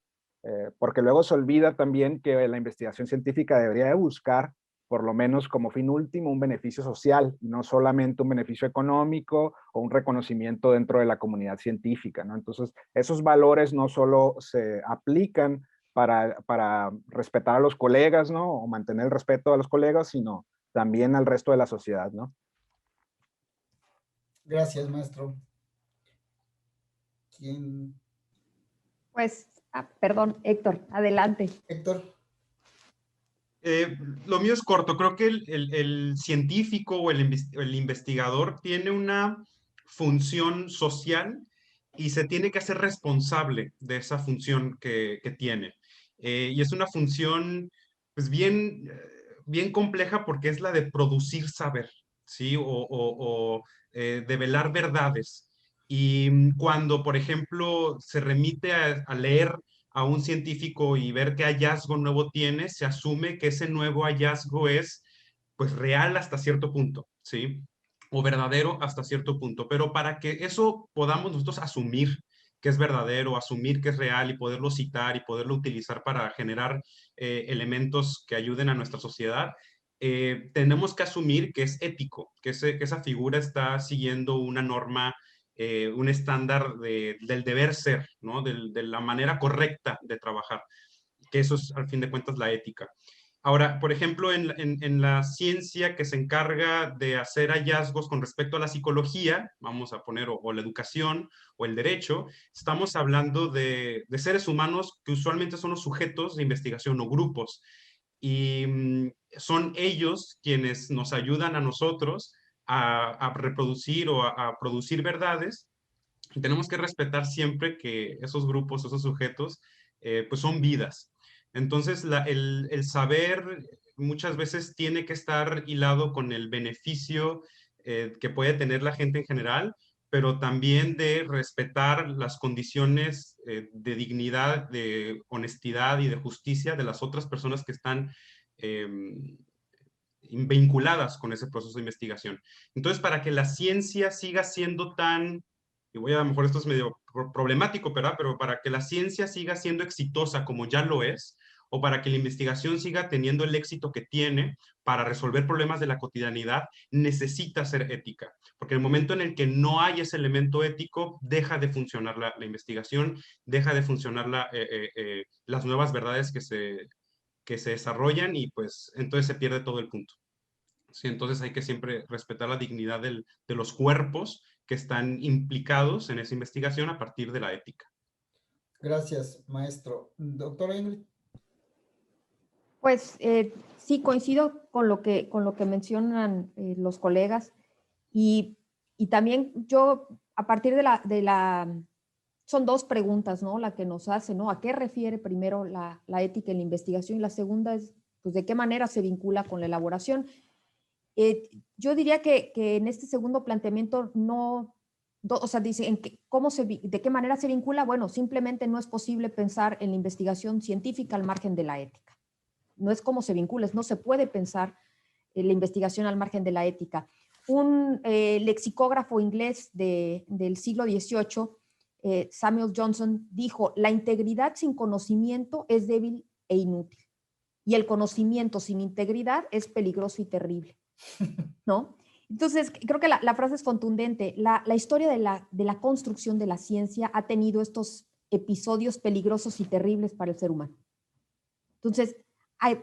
porque luego se olvida también que la investigación científica debería de buscar, por lo menos como fin último, un beneficio social, no solamente un beneficio económico o un reconocimiento dentro de la comunidad científica, ¿no? Entonces, esos valores no solo se aplican para respetar a los colegas, ¿no? O mantener el respeto a los colegas, sino también al resto de la sociedad, ¿no? Gracias, maestro. ¿Quién? Pues, perdón, Héctor, adelante. Héctor. Lo mío es corto. Creo que el científico o el investigador tiene una función social y se tiene que hacer responsable de esa función que tiene. Y es una función pues bien compleja porque es la de producir saber, ¿sí? O develar verdades. Y cuando, por ejemplo, se remite a leer a un científico y ver qué hallazgo nuevo tiene, se asume que ese nuevo hallazgo es pues real hasta cierto punto, ¿sí? O verdadero hasta cierto punto. Pero para que eso podamos nosotros asumir que es verdadero, asumir que es real y poderlo citar y poderlo utilizar para generar elementos que ayuden a nuestra sociedad, tenemos que asumir que es ético, que esa figura está siguiendo una norma, un estándar del deber ser, ¿no? De la manera correcta de trabajar, que eso es al fin de cuentas la ética. Ahora, por ejemplo, en la ciencia que se encarga de hacer hallazgos con respecto a la psicología, vamos a poner o la educación o el derecho, estamos hablando de seres humanos que usualmente son los sujetos de investigación o grupos. y son ellos quienes nos ayudan a nosotros a reproducir o a producir verdades. Y tenemos que respetar siempre que esos grupos, esos sujetos, pues son vidas. Entonces, el saber muchas veces tiene que estar hilado con el beneficio que puede tener la gente en general, pero también de respetar las condiciones de dignidad, de honestidad y de justicia de las otras personas que están vinculadas con ese proceso de investigación. Entonces, para que la ciencia siga siendo tan, y voy a lo mejor esto es medio problemático, ¿verdad? Pero para que la ciencia siga siendo exitosa como ya lo es, o para que la investigación siga teniendo el éxito que tiene para resolver problemas de la cotidianidad, necesita ser ética. Porque en el momento en el que no hay ese elemento ético, deja de funcionar la investigación, deja de funcionar las nuevas verdades que se desarrollan y pues entonces se pierde todo el punto. Sí, entonces hay que siempre respetar la dignidad de los cuerpos que están implicados en esa investigación a partir de la ética. Gracias, maestro. Doctora Ingrid. Pues sí, coincido con lo que mencionan los colegas y también yo, a partir de la, son dos preguntas, ¿no? La que nos hace, ¿no? ¿A qué refiere primero la ética en la investigación? Y la segunda es, pues, ¿de qué manera se vincula con la elaboración? Yo diría que en este segundo planteamiento no, o sea, dice, ¿de qué manera se vincula? Bueno, simplemente no es posible pensar en la investigación científica al margen de la ética. No es cómo se vincula, no se puede pensar en la investigación al margen de la ética. Un lexicógrafo inglés del siglo XVIII, Samuel Johnson, dijo, la integridad sin conocimiento es débil e inútil, y el conocimiento sin integridad es peligroso y terrible, ¿no? Entonces, creo que la frase es contundente. La historia de la construcción de la ciencia ha tenido estos episodios peligrosos y terribles para el ser humano. Entonces,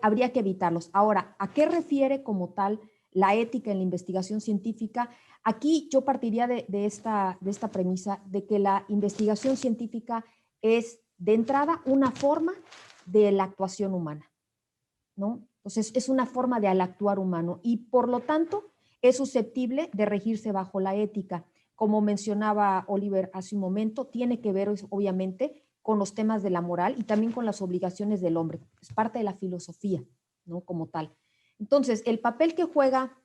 habría que evitarlos. Ahora, ¿a qué refiere como tal la ética en la investigación científica? Aquí yo partiría de esta premisa de que la investigación científica es, de entrada, una forma de la actuación humana, ¿no? Entonces, es una forma de al actuar humano y, por lo tanto, es susceptible de regirse bajo la ética. Como mencionaba Oliver hace un momento, tiene que ver, obviamente, con los temas de la moral y también con las obligaciones del hombre. Es parte de la filosofía, ¿no? Como tal. Entonces, el papel que juega,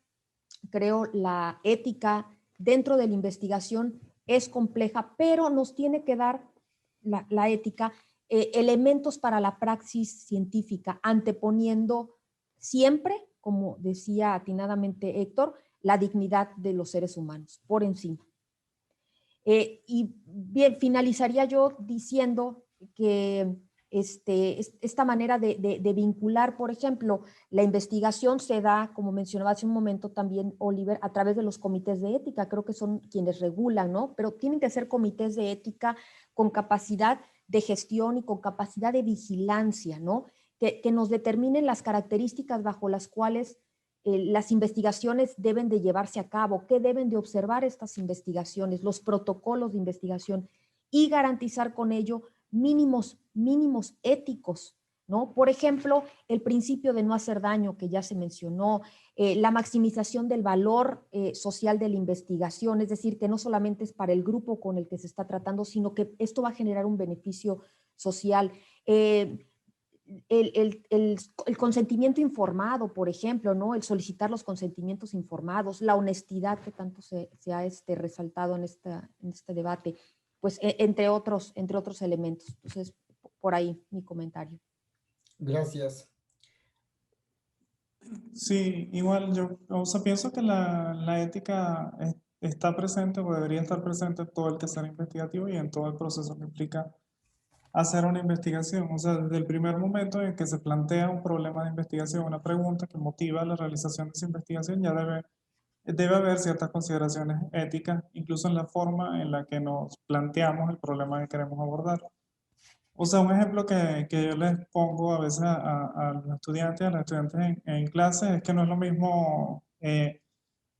creo, la ética dentro de la investigación es compleja, pero nos tiene que dar la ética elementos para la praxis científica, anteponiendo siempre, como decía atinadamente Héctor, la dignidad de los seres humanos por encima. Y bien, finalizaría yo diciendo que esta manera de vincular, por ejemplo, la investigación se da, como mencionaba hace un momento también Oliver, a través de los comités de ética, creo que son quienes regulan, ¿no? Pero tienen que ser comités de ética con capacidad de gestión y con capacidad de vigilancia, ¿no? Que nos determinen las características bajo las cuales las investigaciones deben de llevarse a cabo, qué deben de observar estas investigaciones, los protocolos de investigación y garantizar con ello mínimos éticos, ¿no? Por ejemplo, el principio de no hacer daño que ya se mencionó, la maximización del valor social de la investigación, es decir, que no solamente es para el grupo con el que se está tratando, sino que esto va a generar un beneficio social. El consentimiento informado, por ejemplo, ¿no? El solicitar los consentimientos informados, la honestidad que tanto se ha resaltado en este debate, pues entre otros elementos. Entonces, por ahí mi comentario. Gracias. Sí, igual yo, o sea, pienso que la ética está presente o debería estar presente en todo el quehacer investigativo y en todo el proceso que implica hacer una investigación. O sea, desde el primer momento en que se plantea un problema de investigación, una pregunta que motiva la realización de esa investigación, ya debe haber ciertas consideraciones éticas, incluso en la forma en la que nos planteamos el problema que queremos abordar. O sea, un ejemplo que yo les pongo a veces a los estudiantes, en clase, es que no es lo mismo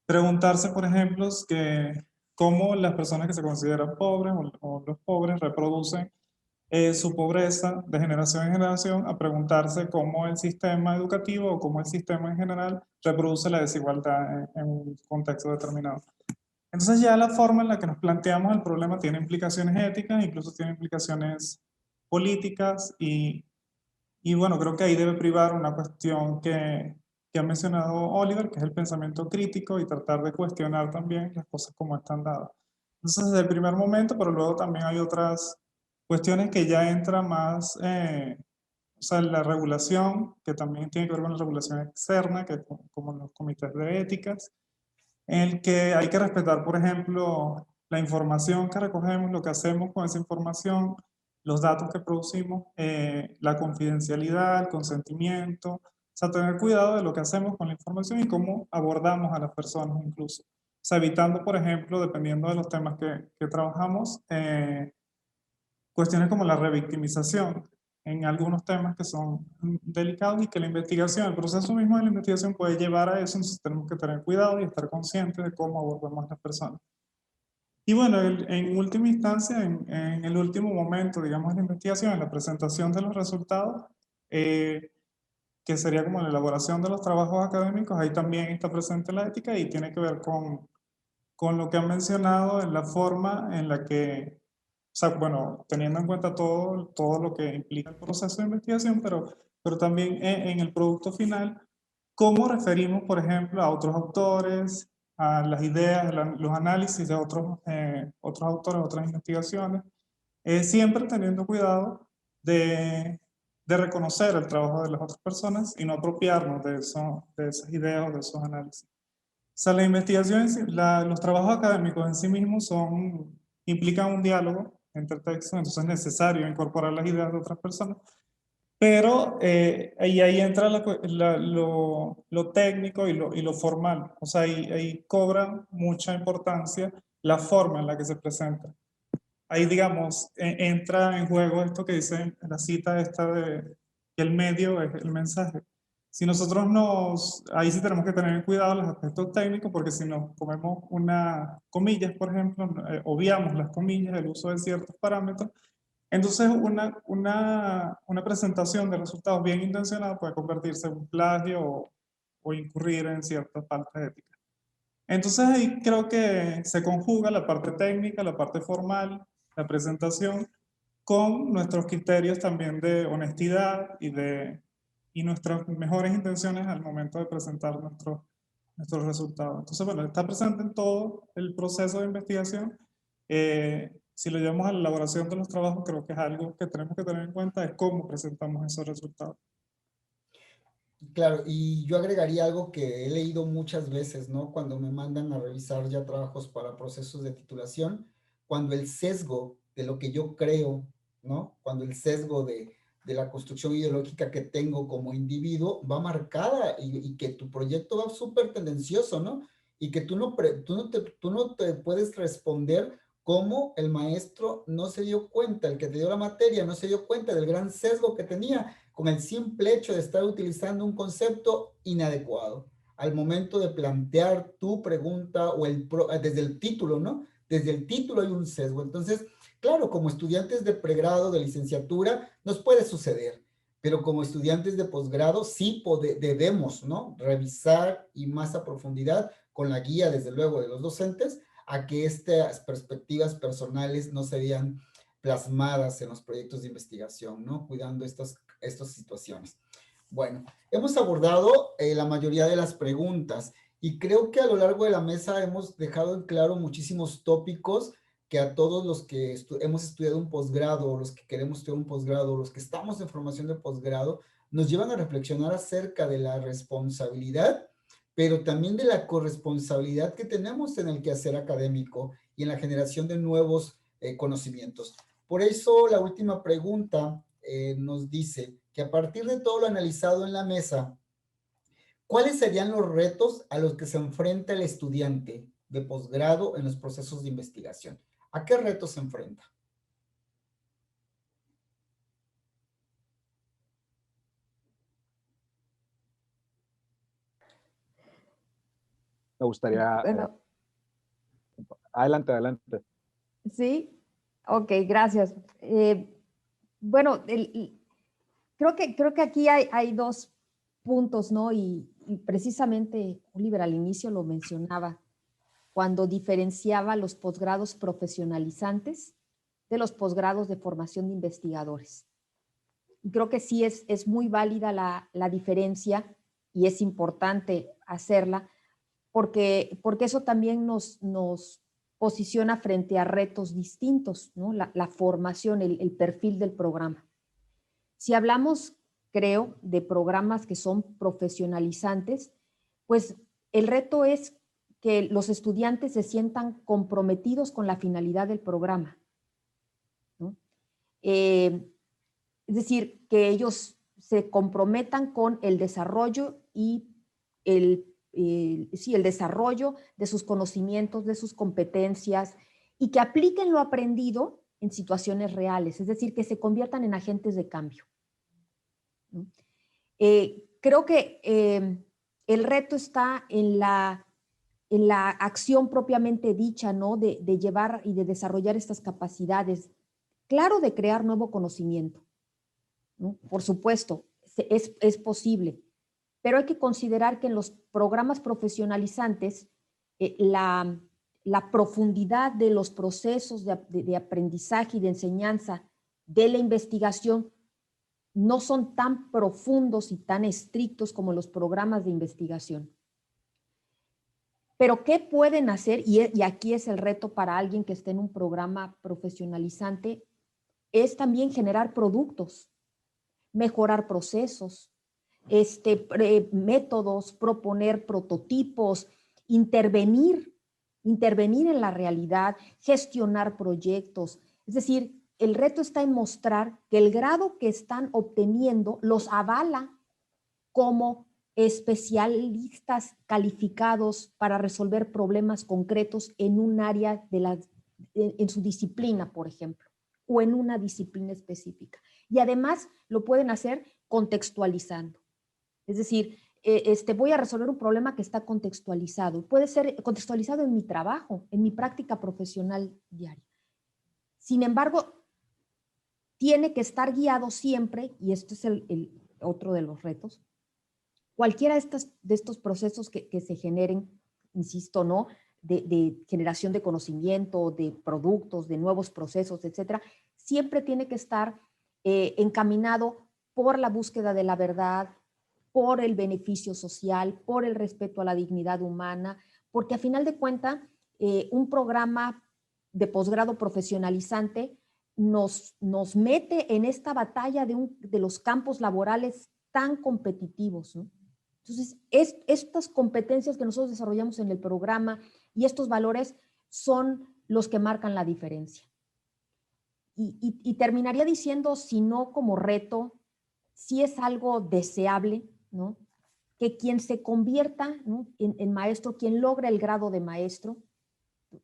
preguntarse, por ejemplo, que cómo las personas que se consideran pobres o los pobres reproducen su pobreza de generación en generación a preguntarse cómo el sistema educativo o cómo el sistema en general reproduce la desigualdad en un contexto determinado. Entonces ya la forma en la que nos planteamos el problema tiene implicaciones éticas, incluso tiene implicaciones políticas y bueno, creo que ahí debe privar una cuestión que ha mencionado Oliver, que es el pensamiento crítico y tratar de cuestionar también las cosas como están dadas. Entonces desde el primer momento, pero luego también hay otras cuestiones que ya entran más, o sea, la regulación, que también tiene que ver con la regulación externa, que como los comités de éticas, en el que hay que respetar, por ejemplo, la información que recogemos, lo que hacemos con esa información, los datos que producimos, la confidencialidad, el consentimiento, o sea, tener cuidado de lo que hacemos con la información y cómo abordamos a las personas incluso. O sea, evitando, por ejemplo, dependiendo de los temas que trabajamos, cuestiones como la revictimización en algunos temas que son delicados y que la investigación, el proceso mismo de la investigación puede llevar a eso, entonces tenemos que tener cuidado y estar conscientes de cómo abordamos a las personas. Y bueno, en última instancia, en el último momento, digamos, de la investigación, en la presentación de los resultados, que sería como la elaboración de los trabajos académicos, ahí también está presente la ética y tiene que ver con lo que han mencionado en la forma en la que, o sea, bueno, teniendo en cuenta todo lo que implica el proceso de investigación, pero también en el producto final, cómo referimos, por ejemplo, a otros autores, a las ideas, los análisis de otros autores, otras investigaciones, siempre teniendo cuidado de reconocer el trabajo de las otras personas y no apropiarnos de esas ideas o de esos análisis. O sea, la investigación, los trabajos académicos en sí mismos implican un diálogo entre textos, entonces es necesario incorporar las ideas de otras personas, pero ahí entra lo técnico y lo formal, o sea, ahí cobra mucha importancia la forma en la que se presenta. Ahí, digamos, entra en juego esto que dice la cita esta de que el medio es el mensaje. Si nosotros ahí sí tenemos que tener cuidado los aspectos técnicos, porque si nos comemos comillas, por ejemplo, obviamos las comillas, el uso de ciertos parámetros, entonces una presentación de resultados bien intencionada puede convertirse en un plagio o incurrir en ciertas faltas éticas. Entonces ahí creo que se conjuga la parte técnica, la parte formal, la presentación, con nuestros criterios también de honestidad y nuestras mejores intenciones al momento de presentar nuestros resultados. Entonces, bueno, está presente en todo el proceso de investigación. Si lo llevamos a la elaboración de los trabajos, creo que es algo que tenemos que tener en cuenta, es cómo presentamos esos resultados. Claro, y yo agregaría algo que he leído muchas veces, ¿no? Cuando me mandan a revisar ya trabajos para procesos de titulación, cuando el sesgo de lo que yo creo, ¿no? Cuando el sesgo de la construcción ideológica que tengo como individuo va marcada y que tu proyecto va súper tendencioso, ¿no? Y que tú no te puedes responder cómo el maestro no se dio cuenta, el que te dio la materia no se dio cuenta del gran sesgo que tenía con el simple hecho de estar utilizando un concepto inadecuado al momento de plantear tu pregunta o desde el título, ¿no? Desde el título hay un sesgo. Entonces, claro, como estudiantes de pregrado, de licenciatura, nos puede suceder, pero como estudiantes de posgrado sí debemos, ¿no? Revisar y más a profundidad con la guía, desde luego, de los docentes, a que estas perspectivas personales no se vean plasmadas en los proyectos de investigación, ¿no? Cuidando estas situaciones. Bueno, hemos abordado la mayoría de las preguntas y creo que a lo largo de la mesa hemos dejado en claro muchísimos tópicos que a todos los que hemos estudiado un posgrado, los que queremos estudiar un posgrado, los que estamos en formación de posgrado, nos llevan a reflexionar acerca de la responsabilidad, pero también de la corresponsabilidad que tenemos en el quehacer académico y en la generación de nuevos conocimientos. Por eso la última pregunta nos dice que a partir de todo lo analizado en la mesa, ¿cuáles serían los retos a los que se enfrenta el estudiante de posgrado en los procesos de investigación? ¿A qué retos se enfrenta? Me gustaría... Bueno, adelante, adelante. sí, ok, gracias. Bueno, creo que aquí hay dos puntos, ¿no? Y precisamente Oliver al inicio lo mencionaba, cuando diferenciaba los posgrados profesionalizantes de los posgrados de formación de investigadores. Y creo que sí es muy válida la diferencia y es importante hacerla porque eso también nos posiciona frente a retos distintos, ¿no? La formación, el perfil del programa. Si hablamos, creo, de programas que son profesionalizantes, pues el reto es que los estudiantes se sientan comprometidos con la finalidad del programa, ¿no? Es decir, que ellos se comprometan con el desarrollo y el desarrollo de sus conocimientos, de sus competencias y que apliquen lo aprendido en situaciones reales, es decir, que se conviertan en agentes de cambio, ¿no? Creo que el reto está en la acción propiamente dicha, ¿no? De llevar y de desarrollar estas capacidades. Claro, de crear nuevo conocimiento, ¿no? Por supuesto, es posible, pero hay que considerar que en los programas profesionalizantes la profundidad de los procesos de aprendizaje y de enseñanza de la investigación no son tan profundos y tan estrictos como los programas de investigación. Pero ¿qué pueden hacer? Y aquí es el reto para alguien que esté en un programa profesionalizante, es también generar productos, mejorar procesos, métodos, proponer prototipos, intervenir en la realidad, gestionar proyectos. Es decir, el reto está en mostrar que el grado que están obteniendo los avala como especialistas calificados para resolver problemas concretos en un área en su disciplina, por ejemplo, o en una disciplina específica. Y además lo pueden hacer contextualizando. Es decir, voy a resolver un problema que está contextualizado. Puede ser contextualizado en mi trabajo, en mi práctica profesional diaria. Sin embargo, tiene que estar guiado siempre, y esto es el otro de los retos, cualquiera de estos procesos que se generen, insisto, ¿no? De generación de conocimiento, de productos, de nuevos procesos, etcétera, siempre tiene que estar encaminado por la búsqueda de la verdad, por el beneficio social, por el respeto a la dignidad humana, porque a final de cuentas, un programa de posgrado profesionalizante nos mete en esta batalla de los campos laborales tan competitivos, ¿no? Entonces, estas competencias que nosotros desarrollamos en el programa y estos valores son los que marcan la diferencia. Y terminaría diciendo, si no como reto, si es algo deseable, ¿no? Que quien se convierta, ¿no? en maestro, quien logra el grado de maestro,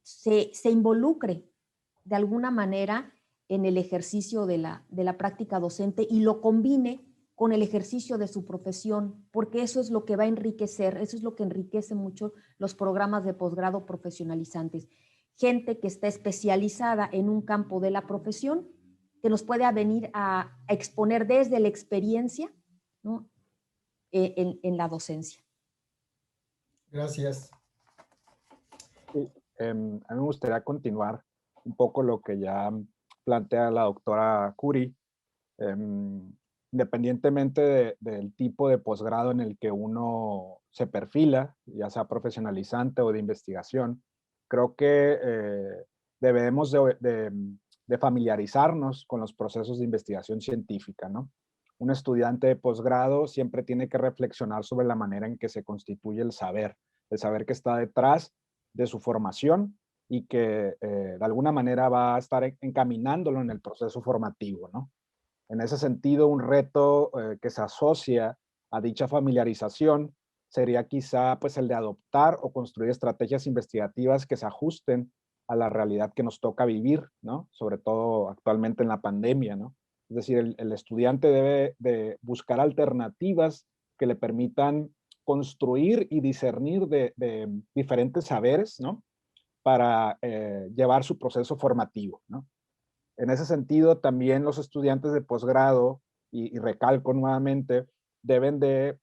se involucre de alguna manera en el ejercicio de la práctica docente y lo combine con el ejercicio de su profesión, porque eso es lo que va a enriquecer, eso es lo que enriquece mucho los programas de posgrado profesionalizantes. Gente que está especializada en un campo de la profesión, que nos puede venir a exponer desde la experiencia, ¿no? en la docencia. Gracias. Sí, a mí me gustaría continuar un poco lo que ya plantea la doctora Curi. Independientemente del tipo de posgrado en el que uno se perfila, ya sea profesionalizante o de investigación, creo que debemos de familiarizarnos con los procesos de investigación científica, ¿no? Un estudiante de posgrado siempre tiene que reflexionar sobre la manera en que se constituye el saber que está detrás de su formación y que de alguna manera va a estar encaminándolo en el proceso formativo, ¿no? En ese sentido, un reto que se asocia a dicha familiarización sería quizá pues el de adoptar o construir estrategias investigativas que se ajusten a la realidad que nos toca vivir, ¿no? Sobre todo actualmente en la pandemia, ¿no? Es decir, el estudiante debe de buscar alternativas que le permitan construir y discernir de diferentes saberes, ¿no? Para llevar su proceso formativo, ¿no? En ese sentido, también los estudiantes de posgrado, y recalco nuevamente, deben de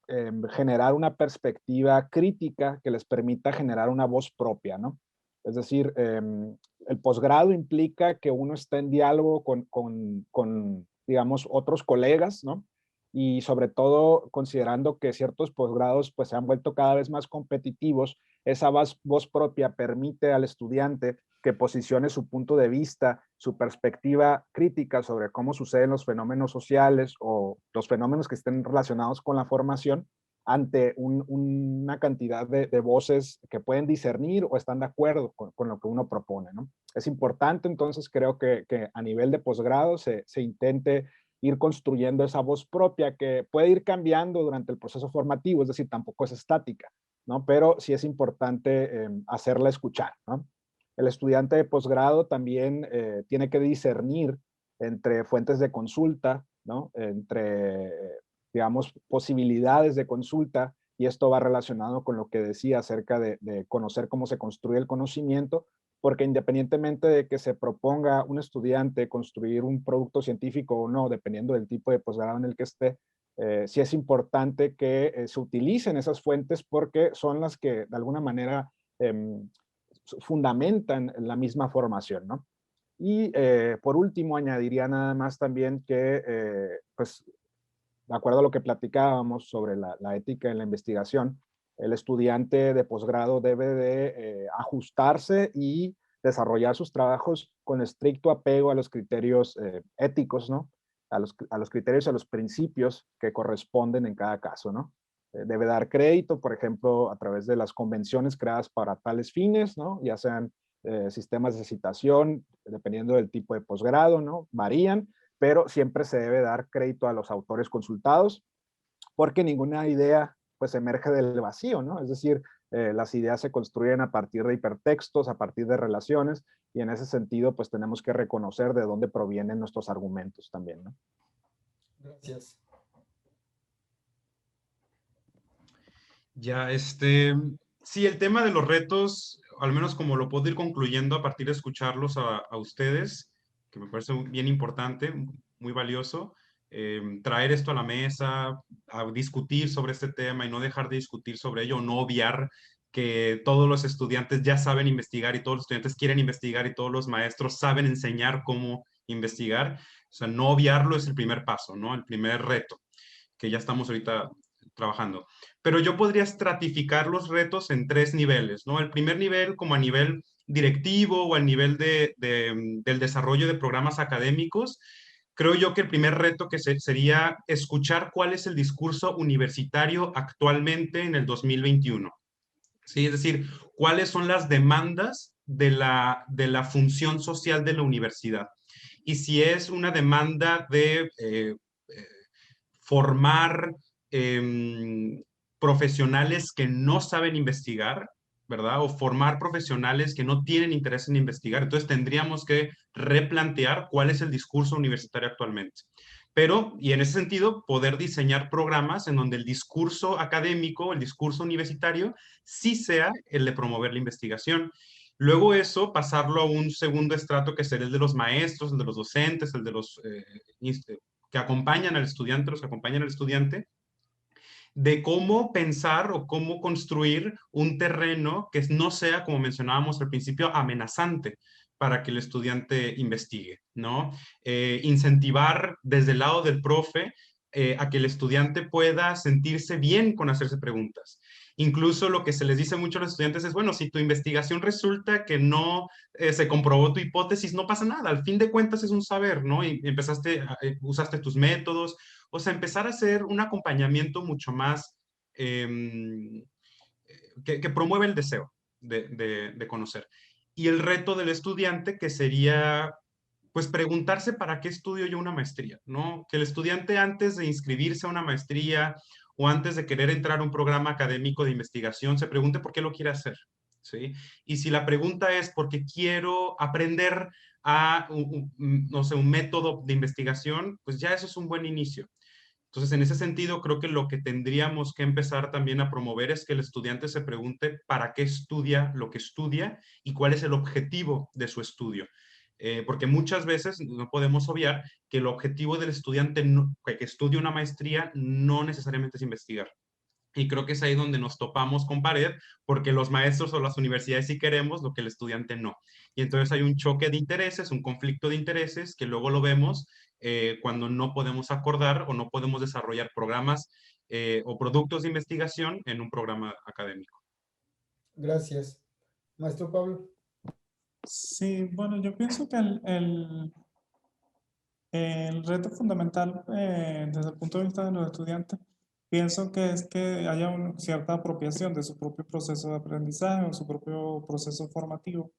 generar una perspectiva crítica que les permita generar una voz propia, ¿no? Es decir, el posgrado implica que uno está en diálogo con, digamos, otros colegas, ¿no? Y sobre todo considerando que ciertos posgrados pues se han vuelto cada vez más competitivos, esa voz propia permite al estudiante que posicione su punto de vista, su perspectiva crítica sobre cómo suceden los fenómenos sociales o los fenómenos que estén relacionados con la formación ante una cantidad de voces que pueden discernir o están de acuerdo con lo que uno propone, ¿no? Es importante, entonces, creo que a nivel de posgrado se intente ir construyendo esa voz propia que puede ir cambiando durante el proceso formativo, es decir, tampoco es estática, ¿no? Pero sí es importante hacerla escuchar, ¿no? El estudiante de posgrado también tiene que discernir entre fuentes de consulta, ¿no? Entre, digamos, posibilidades de consulta, y esto va relacionado con lo que decía acerca de conocer cómo se construye el conocimiento, porque independientemente de que se proponga un estudiante construir un producto científico o no, dependiendo del tipo de posgrado en el que esté, sí es importante que se utilicen esas fuentes porque son las que de alguna manera fundamentan la misma formación, ¿no? Y por último, añadiría nada más también que, pues, de acuerdo a lo que platicábamos sobre la ética en la investigación, el estudiante de posgrado debe de ajustarse y desarrollar sus trabajos con estricto apego a los criterios éticos, ¿no? A los criterios, a los principios que corresponden en cada caso, ¿no? Debe dar crédito, por ejemplo, a través de las convenciones creadas para tales fines, ¿no? Ya sean sistemas de citación, dependiendo del tipo de posgrado, ¿no? Varían, pero siempre se debe dar crédito a los autores consultados, porque ninguna idea pues emerge del vacío, ¿no? Es decir, las ideas se construyen a partir de hipertextos, a partir de relaciones, y en ese sentido pues tenemos que reconocer de dónde provienen nuestros argumentos también, ¿no? Gracias. Ya, sí, el tema de los retos, al menos como lo puedo ir concluyendo a partir de escucharlos a ustedes, que me parece bien importante, muy valioso, traer esto a la mesa, a discutir sobre este tema y no dejar de discutir sobre ello, no obviar que todos los estudiantes ya saben investigar y todos los estudiantes quieren investigar y todos los maestros saben enseñar cómo investigar. O sea, no obviarlo es el primer paso, ¿no? El primer reto que ya estamos ahorita trabajando. Pero yo podría estratificar los retos en tres niveles, ¿no? El primer nivel como a nivel directivo o al nivel del desarrollo de programas académicos. Creo yo que el primer reto que sería escuchar cuál es el discurso universitario actualmente en el 2021. ¿Sí? Es decir, cuáles son las demandas de la función social de la universidad. Y si es una demanda de formar profesionales que no saben investigar, ¿verdad? O formar profesionales que no tienen interés en investigar. Entonces tendríamos que replantear cuál es el discurso universitario actualmente. Pero, y en ese sentido, poder diseñar programas en donde el discurso académico, el discurso universitario, sí sea el de promover la investigación. Luego eso, pasarlo a un segundo estrato que sería el de los maestros, el de los docentes, el de los que acompañan al estudiante, los que acompañan al estudiante, de cómo pensar o cómo construir un terreno que no sea, como mencionábamos al principio, amenazante para que el estudiante investigue, ¿no? Incentivar desde el lado del profe a que el estudiante pueda sentirse bien con hacerse preguntas. Incluso lo que se les dice mucho a los estudiantes es, bueno, si tu investigación resulta que no se comprobó tu hipótesis, no pasa nada. Al fin de cuentas es un saber, ¿no? Y usaste tus métodos. O sea, empezar a hacer un acompañamiento mucho más que promueve el deseo de conocer. Y el reto del estudiante que sería, pues, preguntarse para qué estudio yo una maestría, ¿no? Que el estudiante antes de inscribirse a una maestría o antes de querer entrar a un programa académico de investigación se pregunte por qué lo quiere hacer, ¿sí? Y si la pregunta es porque quiero aprender a, no sé, un método de investigación, pues ya eso es un buen inicio. Entonces, en ese sentido, creo que lo que tendríamos que empezar también a promover es que el estudiante se pregunte para qué estudia lo que estudia y cuál es el objetivo de su estudio. porque muchas veces no podemos obviar que el objetivo del estudiante que estudie una maestría no necesariamente es investigar. Y creo que es ahí donde nos topamos con pared, porque los maestros o las universidades sí queremos lo que el estudiante no. Y entonces hay un choque de intereses, un conflicto de intereses, que luego lo vemos cuando no podemos acordar o no podemos desarrollar programas o productos de investigación en un programa académico. Gracias. Maestro Pablo. Sí, bueno, yo pienso que el reto fundamental desde el punto de vista de los estudiantes, pienso que es que haya una cierta apropiación de su propio proceso de aprendizaje o su propio proceso formativo.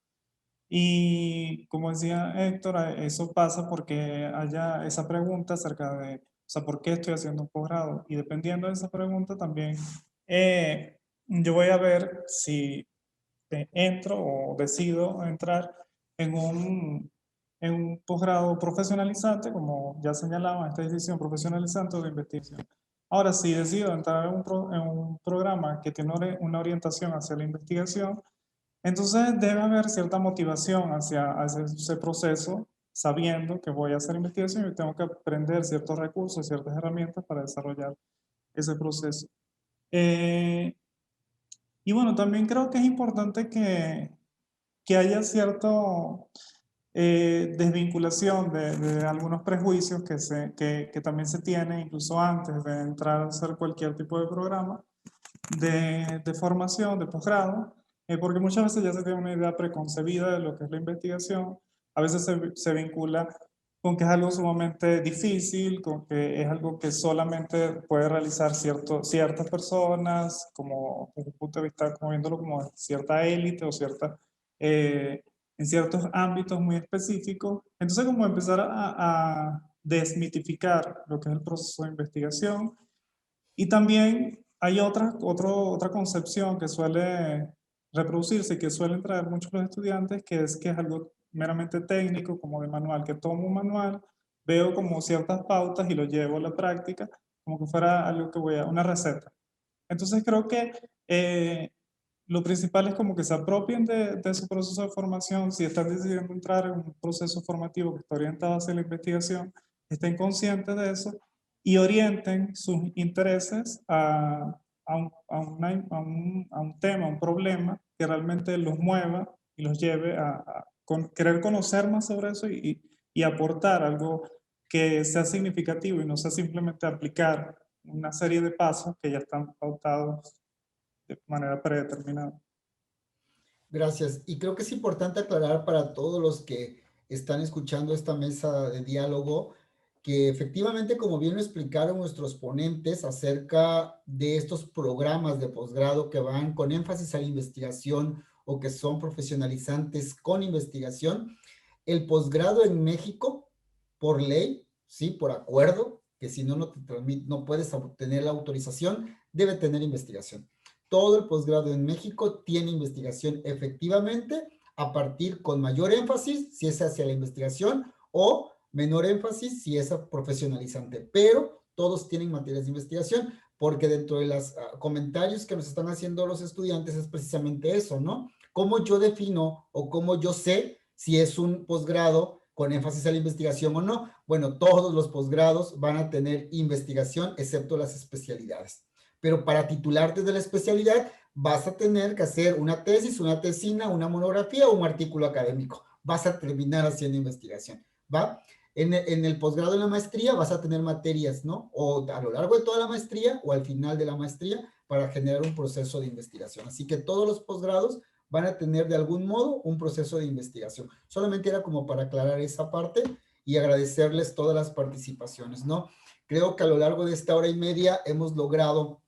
Y como decía Héctor, eso pasa porque haya esa pregunta acerca de, o sea, ¿por qué estoy haciendo un posgrado? Y dependiendo de esa pregunta también, yo voy a ver si entro o decido entrar en un posgrado profesionalizante, como ya señalaba, esta decisión profesionalizante o de investigación. Ahora, si decido entrar en un programa que tiene una orientación hacia la investigación, entonces debe haber cierta motivación hacia ese proceso, sabiendo que voy a hacer investigación y tengo que aprender ciertos recursos, ciertas herramientas para desarrollar ese proceso. Y bueno, también creo que es importante que haya cierto desvinculación de algunos prejuicios que también se tiene incluso antes de entrar a hacer cualquier tipo de programa de formación, de posgrado, porque muchas veces ya se tiene una idea preconcebida de lo que es la investigación. A veces se vincula con que es algo sumamente difícil, con que es algo que solamente puede realizar ciertas personas, como desde el punto de vista, como viéndolo como cierta élite o en ciertos ámbitos muy específicos. Entonces, como empezar a desmitificar lo que es el proceso de investigación. Y también hay otra concepción que suele reproducirse y que suelen traer muchos los estudiantes, que es algo meramente técnico, como de manual, que tomo un manual, veo como ciertas pautas y lo llevo a la práctica, como que fuera algo que una receta. Entonces creo que lo principal es como que se apropien de su proceso de formación, si están decidiendo entrar en un proceso formativo que está orientado hacia la investigación, estén conscientes de eso y orienten sus intereses a un tema, a un problema que realmente los mueva y los lleve a querer conocer más sobre eso y aportar algo que sea significativo y no sea simplemente aplicar una serie de pasos que ya están pautados de manera predeterminada. Gracias. Y creo que es importante aclarar para todos los que están escuchando esta mesa de diálogo que efectivamente, como bien lo explicaron nuestros ponentes acerca de estos programas de posgrado que van con énfasis a la investigación o que son profesionalizantes con investigación, el posgrado en México, por ley, sí, por acuerdo, que si no, no puedes obtener la autorización, debe tener investigación. Todo el posgrado en México tiene investigación efectivamente, a partir con mayor énfasis si es hacia la investigación o menor énfasis si es profesionalizante, pero todos tienen materias de investigación, porque dentro de los comentarios que nos están haciendo los estudiantes es precisamente eso, ¿no? ¿Cómo yo defino o cómo yo sé si es un posgrado con énfasis a la investigación o no? Bueno, todos los posgrados van a tener investigación, excepto las especialidades. Pero para titularte de la especialidad vas a tener que hacer una tesis, una tesina, una monografía o un artículo académico. Vas a terminar haciendo investigación, ¿va? En el posgrado de la maestría vas a tener materias, ¿no? O a lo largo de toda la maestría o al final de la maestría para generar un proceso de investigación. Así que todos los posgrados van a tener de algún modo un proceso de investigación. Solamente era como para aclarar esa parte y agradecerles todas las participaciones, ¿no? Creo que a lo largo de esta hora y media hemos logrado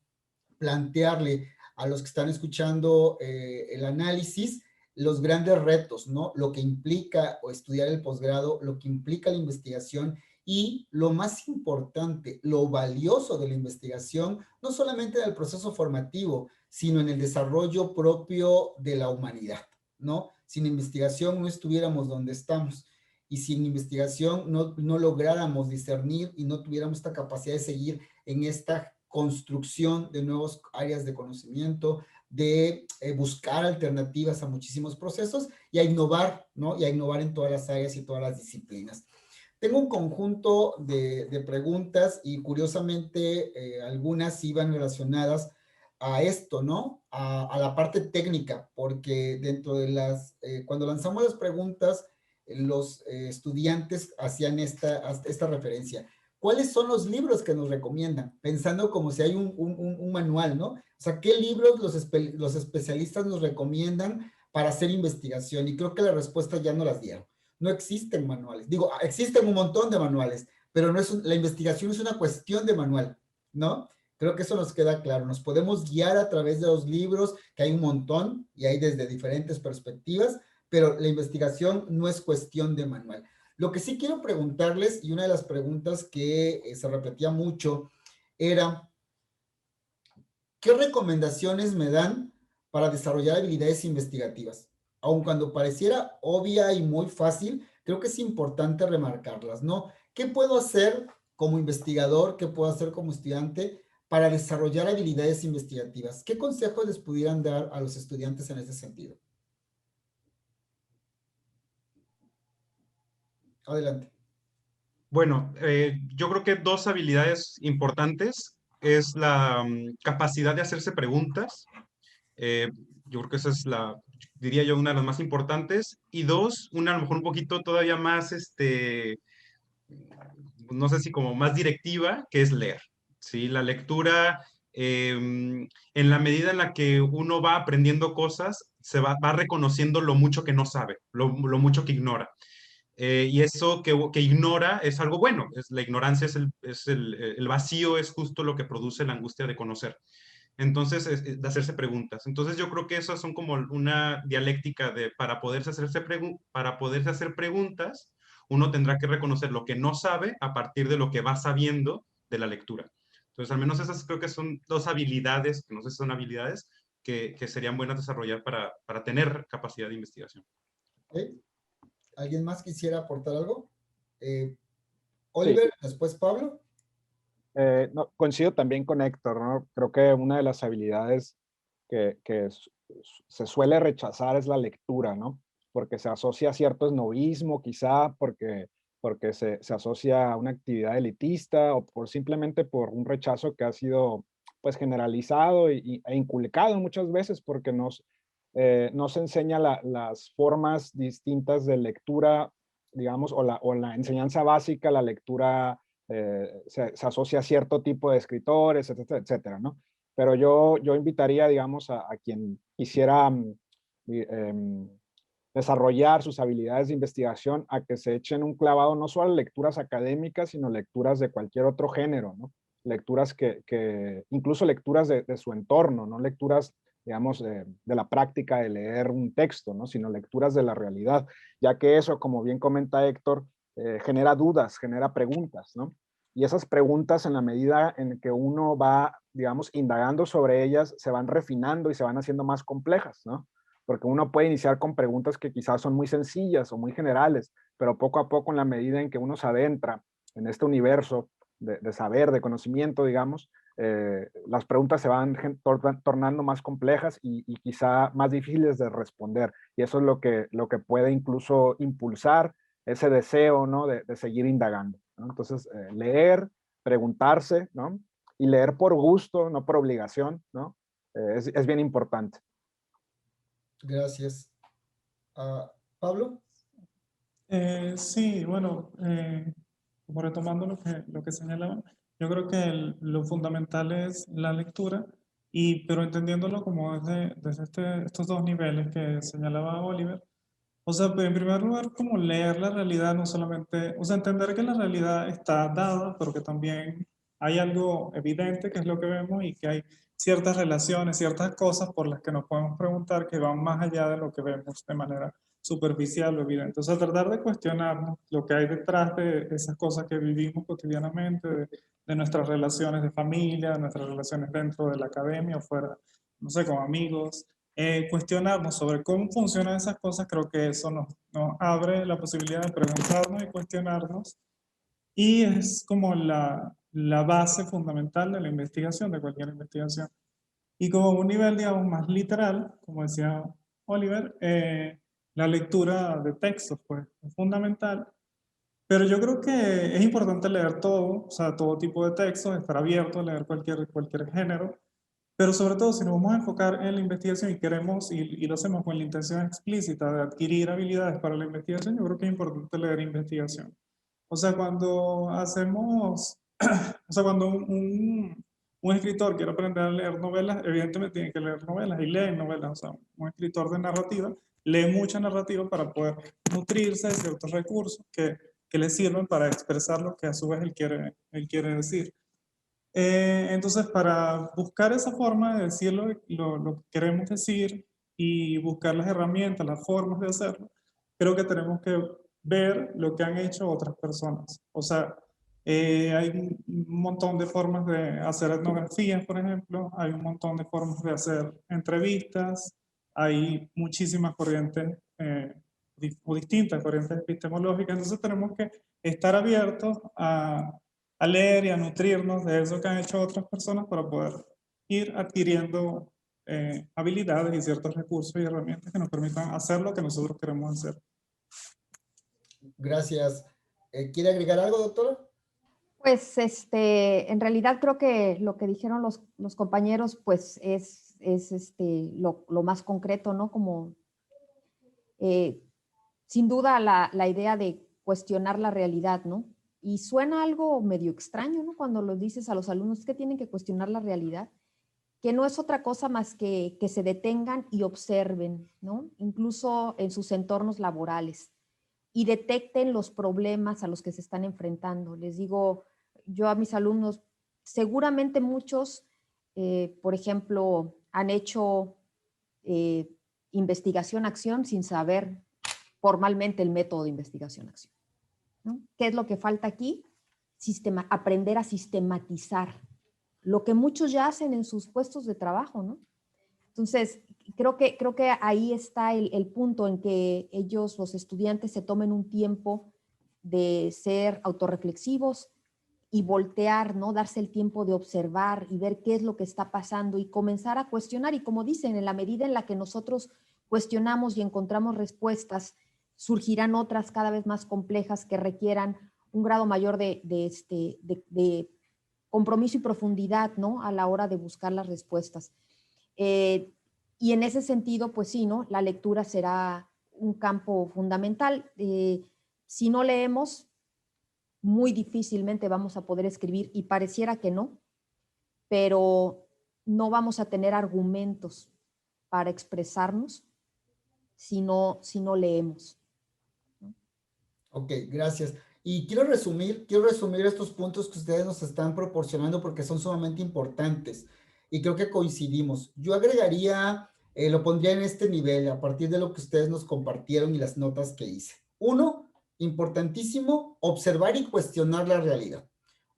plantearle a los que están escuchando el análisis los grandes retos, ¿no? Lo que implica o estudiar el posgrado, lo que implica la investigación y lo más importante, lo valioso de la investigación, no solamente en el proceso formativo, sino en el desarrollo propio de la humanidad, ¿no? Sin investigación no estuviéramos donde estamos y sin investigación no lográramos discernir y no tuviéramos esta capacidad de seguir en esta construcción de nuevas áreas de conocimiento, de buscar alternativas a muchísimos procesos y a innovar, ¿no? Y a innovar en todas las áreas y todas las disciplinas. Tengo un conjunto de preguntas y curiosamente algunas iban relacionadas a esto, ¿no? A la parte técnica, porque dentro de cuando lanzamos las preguntas, los estudiantes hacían esta referencia. ¿Cuáles son los libros que nos recomiendan? Pensando como si hay un manual, ¿no? O sea, ¿qué libros los especialistas nos recomiendan para hacer investigación? Y creo que la respuesta ya no las dieron. No existen manuales. Digo, existen un montón de manuales, pero la investigación es una cuestión de manual, ¿no? Creo que eso nos queda claro. Nos podemos guiar a través de los libros, que hay un montón y hay desde diferentes perspectivas, pero la investigación no es cuestión de manual. Lo que sí quiero preguntarles, y una de las preguntas que se repetía mucho, era, ¿qué recomendaciones me dan para desarrollar habilidades investigativas? Aun cuando pareciera obvia y muy fácil, creo que es importante remarcarlas, ¿no? ¿Qué puedo hacer como investigador? ¿Qué puedo hacer como estudiante para desarrollar habilidades investigativas? ¿Qué consejos les pudieran dar a los estudiantes en ese sentido? Adelante. Bueno, yo creo que dos habilidades importantes es la capacidad de hacerse preguntas. Yo creo que esa es diría yo, una de las más importantes. Y dos, una a lo mejor un poquito todavía más, no sé si como más directiva, que es leer. ¿Sí? La lectura, en la medida en la que uno va aprendiendo cosas, va reconociendo lo mucho que no sabe, lo mucho que ignora. Y eso que ignora es algo bueno. La ignorancia el vacío, es justo lo que produce la angustia de conocer. Entonces, de hacerse preguntas. Entonces, yo creo que esas son como una dialéctica para poderse hacer preguntas, uno tendrá que reconocer lo que no sabe a partir de lo que va sabiendo de la lectura. Entonces, al menos esas creo que son dos habilidades, que no sé si son habilidades, que serían buenas desarrollar para tener capacidad de investigación. ¿Okay? ¿Alguien más quisiera aportar algo? Sí. Oliver, después Pablo. No, coincido también con Héctor, ¿no? Creo que una de las habilidades que se suele rechazar es la lectura, ¿no? Porque se asocia a cierto esnovismo, quizá porque se asocia a una actividad elitista o simplemente por un rechazo que ha sido pues generalizado e inculcado muchas veces porque nos enseña las formas distintas de lectura, digamos, o la enseñanza básica, la lectura se asocia a cierto tipo de escritores, etcétera, etcétera, ¿no? Pero yo invitaría, digamos, a quien quisiera desarrollar sus habilidades de investigación a que se echen un clavado no solo a lecturas académicas, sino lecturas de cualquier otro género, ¿no? Lecturas incluso lecturas de su entorno, no lecturas, digamos, de la práctica de leer un texto, ¿no? Sino lecturas de la realidad, ya que eso, como bien comenta Héctor, genera dudas, genera preguntas, ¿no? Y esas preguntas, en la medida en que uno va, digamos, indagando sobre ellas, se van refinando y se van haciendo más complejas, ¿no? Porque uno puede iniciar con preguntas que quizás son muy sencillas o muy generales, pero poco a poco, en la medida en que uno se adentra en este universo de saber, de conocimiento, digamos, las preguntas se van tornando más complejas y quizá más difíciles de responder. Y eso es lo que puede incluso impulsar ese deseo, ¿no? de seguir indagando, ¿no? Entonces, leer, preguntarse, ¿no? Y leer por gusto, no por obligación, ¿no? Es bien importante. Gracias. Pablo. Sí, bueno, como retomando lo que señalaban, yo creo que lo fundamental es la lectura, pero entendiéndolo como desde estos dos niveles que señalaba Oliver. O sea, en primer lugar, como leer la realidad, no solamente, o sea, entender que la realidad está dada, pero que también hay algo evidente, que es lo que vemos, y que hay ciertas relaciones, ciertas cosas por las que nos podemos preguntar que van más allá de lo que vemos de manera superficial o evidente. O sea, tratar de cuestionarnos lo que hay detrás de esas cosas que vivimos cotidianamente, de nuestras relaciones de familia, de nuestras relaciones dentro de la academia o fuera, no sé, con amigos. Cuestionarnos sobre cómo funcionan esas cosas, creo que eso nos abre la posibilidad de preguntarnos y cuestionarnos, y es como la base fundamental de la investigación, de cualquier investigación. Y como un nivel, digamos, más literal, como decía Oliver, la lectura de textos, pues, es fundamental. Pero yo creo que es importante leer todo, o sea, todo tipo de textos, estar abierto a leer cualquier género, pero sobre todo si nos vamos a enfocar en la investigación y queremos, y lo hacemos con la intención explícita de adquirir habilidades para la investigación, yo creo que es importante leer investigación. O sea, cuando hacemos, o sea, cuando un escritor quiere aprender a leer novelas, evidentemente tiene que leer novelas y lee novelas. O sea, un escritor de narrativa lee mucha narrativa para poder nutrirse de ciertos recursos que le sirven para expresar lo que a su vez él quiere decir. Entonces, para buscar esa forma de decir lo que queremos decir y buscar las herramientas, las formas de hacerlo, creo que tenemos que ver lo que han hecho otras personas. O sea, hay un montón de formas de hacer etnografías, por ejemplo, hay un montón de formas de hacer entrevistas, hay muchísimas corrientes o distintas corrientes epistemológicas, entonces tenemos que estar abiertos a leer y a nutrirnos de eso que han hecho otras personas para poder ir adquiriendo habilidades y ciertos recursos y herramientas que nos permitan hacer lo que nosotros queremos hacer. Gracias. ¿Quiere agregar algo, doctora? Pues en realidad creo que lo que dijeron los compañeros pues es lo más concreto, ¿no? Como sin duda la idea de cuestionar la realidad, ¿no? Y suena algo medio extraño, ¿no? Cuando lo dices a los alumnos que tienen que cuestionar la realidad, que no es otra cosa más que se detengan y observen, ¿no? Incluso en sus entornos laborales y detecten los problemas a los que se están enfrentando. Les digo yo a mis alumnos, seguramente muchos, por ejemplo, han hecho investigación-acción sin saber formalmente el método de investigación-acción, ¿no? ¿Qué es lo que falta aquí? Aprender a sistematizar lo que muchos ya hacen en sus puestos de trabajo, ¿no? Entonces, creo que ahí está el punto en que ellos, los estudiantes, se tomen un tiempo de ser autorreflexivos y voltear, ¿no? Darse el tiempo de observar y ver qué es lo que está pasando y comenzar a cuestionar. Y como dicen, en la medida en la que nosotros cuestionamos y encontramos respuestas, surgirán otras cada vez más complejas que requieran un grado mayor de compromiso y profundidad, ¿no? A la hora de buscar las respuestas. Y en ese sentido, pues sí, ¿no? La lectura será un campo fundamental. Si no leemos, muy difícilmente vamos a poder escribir, y pareciera que no, pero no vamos a tener argumentos para expresarnos si no leemos. Ok, gracias. Y quiero resumir estos puntos que ustedes nos están proporcionando porque son sumamente importantes y creo que coincidimos. Yo agregaría, lo pondría en este nivel a partir de lo que ustedes nos compartieron y las notas que hice. Uno, importantísimo, observar y cuestionar la realidad.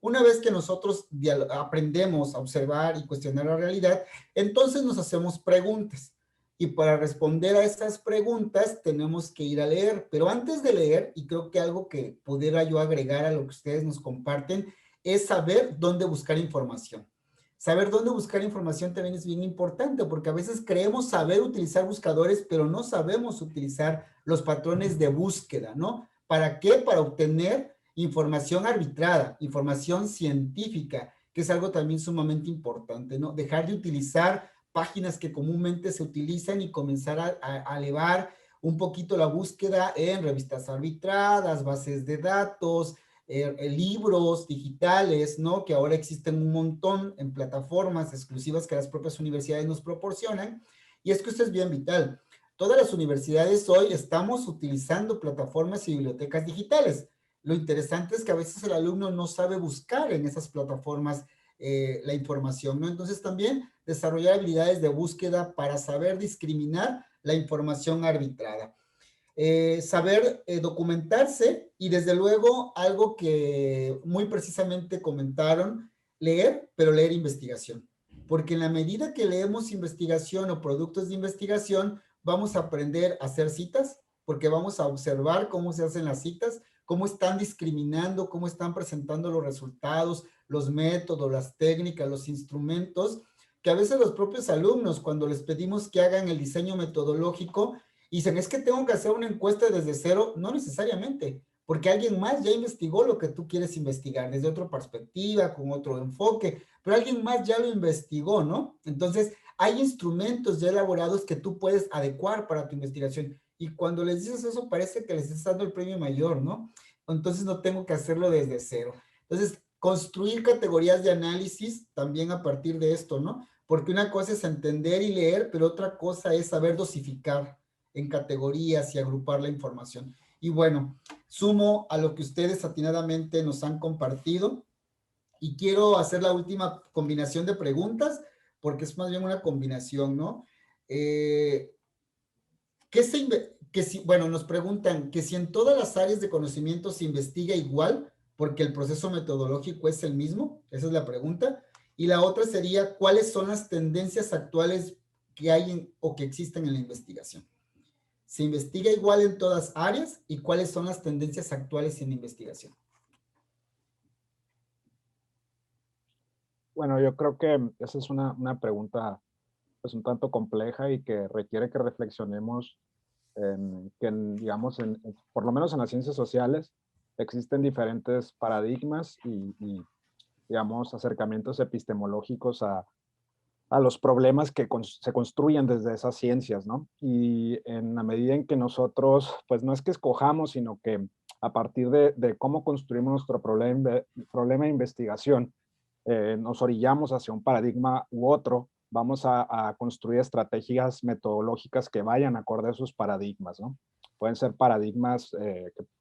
Una vez que nosotros aprendemos a observar y cuestionar la realidad, entonces nos hacemos preguntas. Y para responder a estas preguntas tenemos que ir a leer. Pero antes de leer, y creo que algo que pudiera yo agregar a lo que ustedes nos comparten, es saber dónde buscar información. Saber dónde buscar información también es bien importante, porque a veces creemos saber utilizar buscadores, pero no sabemos utilizar los patrones de búsqueda, ¿no? ¿Para qué? Para obtener información arbitrada, información científica, que es algo también sumamente importante, ¿no? Dejar de utilizar páginas que comúnmente se utilizan y comenzar a elevar un poquito la búsqueda en revistas arbitradas, bases de datos, libros digitales, ¿no? Que ahora existen un montón en plataformas exclusivas que las propias universidades nos proporcionan. Y es que esto es bien vital. Todas las universidades hoy estamos utilizando plataformas y bibliotecas digitales. Lo interesante es que a veces el alumno no sabe buscar en esas plataformas la información, ¿no? Entonces también desarrollar habilidades de búsqueda para saber discriminar la información arbitrada. Saber documentarse y desde luego algo que muy precisamente comentaron, leer, pero leer investigación. Porque en la medida que leemos investigación o productos de investigación, vamos a aprender a hacer citas, porque vamos a observar cómo se hacen las citas, cómo están discriminando, cómo están presentando los resultados, los métodos, las técnicas, los instrumentos que a veces los propios alumnos, cuando les pedimos que hagan el diseño metodológico, dicen, es que tengo que hacer una encuesta desde cero. No necesariamente, porque alguien más ya investigó lo que tú quieres investigar, desde otra perspectiva, con otro enfoque, pero alguien más ya lo investigó, ¿no? Entonces, hay instrumentos ya elaborados que tú puedes adecuar para tu investigación. Y cuando les dices eso, parece que les estás dando el premio mayor, ¿no? Entonces, no tengo que hacerlo desde cero. Entonces, construir categorías de análisis también a partir de esto, ¿no? Porque una cosa es entender y leer, pero otra cosa es saber dosificar en categorías y agrupar la información. Y bueno, sumo a lo que ustedes atinadamente nos han compartido y quiero hacer la última combinación de preguntas, porque es más bien una combinación, ¿no? Bueno, nos preguntan que si en todas las áreas de conocimiento se investiga igual, porque el proceso metodológico es el mismo, esa es la pregunta. Y la otra sería, ¿cuáles son las tendencias actuales que hay o que existen en la investigación? ¿Se investiga igual en todas áreas? ¿Y cuáles son las tendencias actuales en la investigación? Bueno, yo creo que esa es una pregunta pues un tanto compleja y que requiere que reflexionemos digamos, por lo menos en las ciencias sociales, existen diferentes paradigmas y digamos, acercamientos epistemológicos a los problemas que se construyen desde esas ciencias, ¿no? Y en la medida en que nosotros, pues no es que escojamos, sino que a partir de cómo construimos nuestro problema de investigación, nos orillamos hacia un paradigma u otro, vamos a construir estrategias metodológicas que vayan acorde a esos paradigmas, ¿no? Pueden ser paradigmas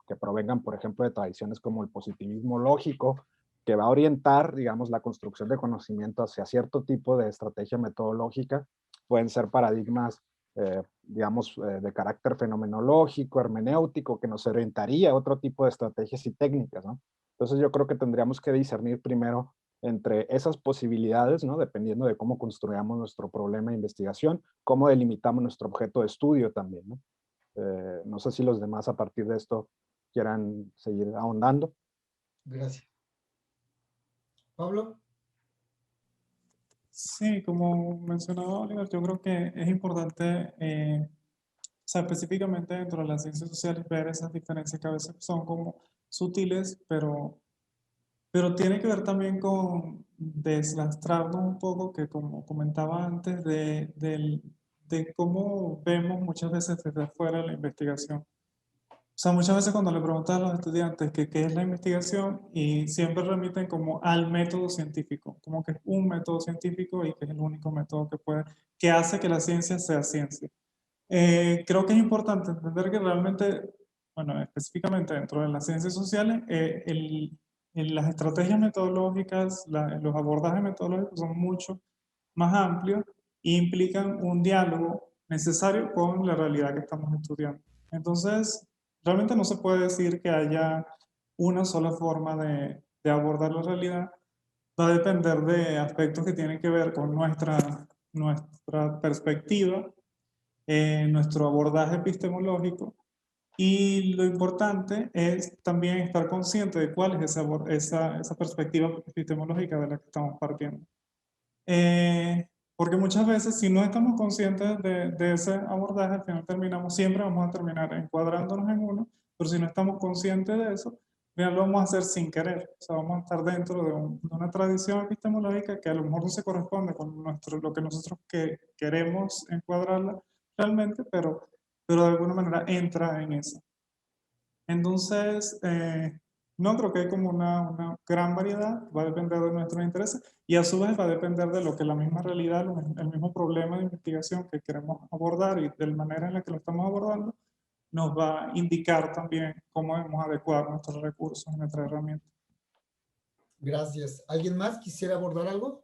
que provengan, por ejemplo, de tradiciones como el positivismo lógico, que va a orientar, digamos, la construcción de conocimiento hacia cierto tipo de estrategia metodológica. Pueden ser paradigmas, digamos, de carácter fenomenológico, hermenéutico, que nos orientaría a otro tipo de estrategias y técnicas, ¿no? Entonces yo creo que tendríamos que discernir primero entre esas posibilidades, ¿no? Dependiendo de cómo construyamos nuestro problema de investigación, cómo delimitamos nuestro objeto de estudio también, ¿no? No sé si los demás a partir de esto quieran seguir ahondando. Gracias. Pablo. Sí, como mencionaba Oliver, yo creo que es importante, o sea, específicamente dentro de las ciencias sociales, ver esas diferencias que a veces son como sutiles, pero tiene que ver también con deslastrarnos un poco, que como comentaba antes, de cómo vemos muchas veces desde afuera la investigación. O sea, muchas veces cuando le preguntan a los estudiantes que qué es la investigación y siempre remiten como al método científico, como que es un método científico y que es el único método que hace que la ciencia sea ciencia. Creo que es importante entender que realmente, bueno, específicamente dentro de las ciencias sociales, las estrategias metodológicas, los abordajes metodológicos son mucho más amplios e implican un diálogo necesario con la realidad que estamos estudiando. Entonces, realmente no se puede decir que haya una sola forma de abordar la realidad. Va a depender de aspectos que tienen que ver con nuestra perspectiva, nuestro abordaje epistemológico, y lo importante es también estar consciente de cuál es esa perspectiva epistemológica de la que estamos partiendo. Porque muchas veces si no estamos conscientes de ese abordaje, al final siempre vamos a terminar encuadrándonos en uno, pero si no estamos conscientes de eso, al final lo vamos a hacer sin querer. O sea, vamos a estar dentro de una tradición epistemológica que a lo mejor no se corresponde con lo que nosotros queremos encuadrarla realmente, pero de alguna manera entra en eso. Entonces, no creo que hay como una gran variedad, va a depender de nuestros intereses y a su vez va a depender de lo que la misma realidad, el mismo problema de investigación que queremos abordar y de la manera en la que lo estamos abordando, nos va a indicar también cómo debemos adecuar nuestros recursos, nuestras herramientas. Gracias. ¿Alguien más quisiera abordar algo?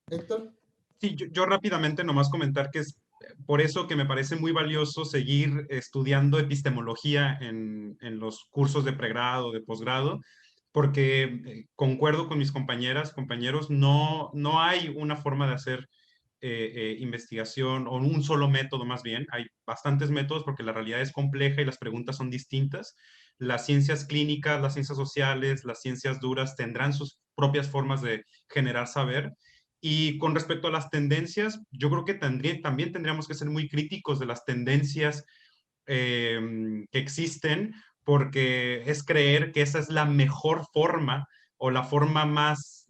Héctor. Sí, yo rápidamente nomás comentar que es por eso que me parece muy valioso seguir estudiando epistemología en los cursos de pregrado, de posgrado, porque concuerdo con mis compañeras, compañeros, no hay una forma de hacer investigación o un solo método más bien. Hay bastantes métodos porque la realidad es compleja y las preguntas son distintas. Las ciencias clínicas, las ciencias sociales, las ciencias duras tendrán sus propias formas de generar saber. Y con respecto a las tendencias, yo creo que también tendríamos que ser muy críticos de las tendencias que existen, porque es creer que esa es la mejor forma o la forma más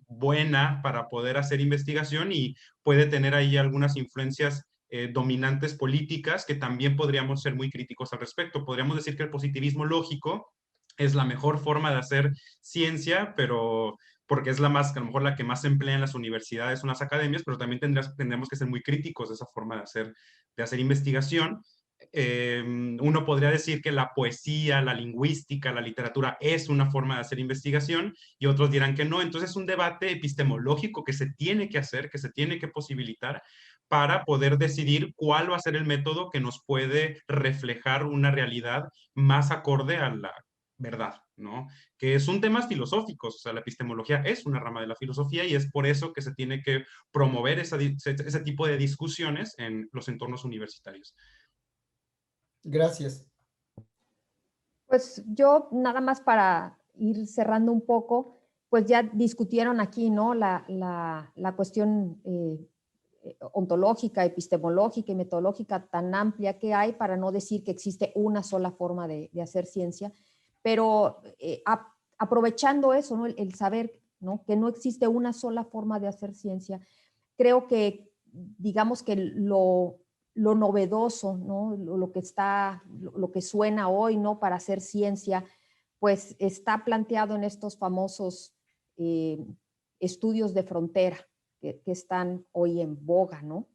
buena para poder hacer investigación, y puede tener ahí algunas influencias dominantes políticas que también podríamos ser muy críticos al respecto. Podríamos decir que el positivismo lógico es la mejor forma de hacer ciencia, pero porque es la más, a lo mejor la que más se emplea en las universidades o en las academias, pero también tendremos que ser muy críticos de esa forma de hacer investigación. Uno podría decir que la poesía, la lingüística, la literatura es una forma de hacer investigación, y otros dirán que no. Entonces es un debate epistemológico que se tiene que hacer, que se tiene que posibilitar para poder decidir cuál va a ser el método que nos puede reflejar una realidad más acorde a la verdad, ¿no? Que son temas filosóficos. O sea, la epistemología es una rama de la filosofía, y es por eso que se tiene que promover ese tipo de discusiones en los entornos universitarios. Gracias. Pues yo nada más para ir cerrando un poco, pues ya discutieron aquí, ¿no? La cuestión ontológica, epistemológica y metodológica tan amplia que hay, para no decir que existe una sola forma de hacer ciencia, pero aprovechando eso, ¿no? El saber, ¿no? Que no existe una sola forma de hacer ciencia, creo que, digamos que lo novedoso, ¿no? Lo que está, lo que suena hoy, ¿no? Para hacer ciencia, pues está planteado en estos famosos estudios de frontera que están hoy en boga, ¿no?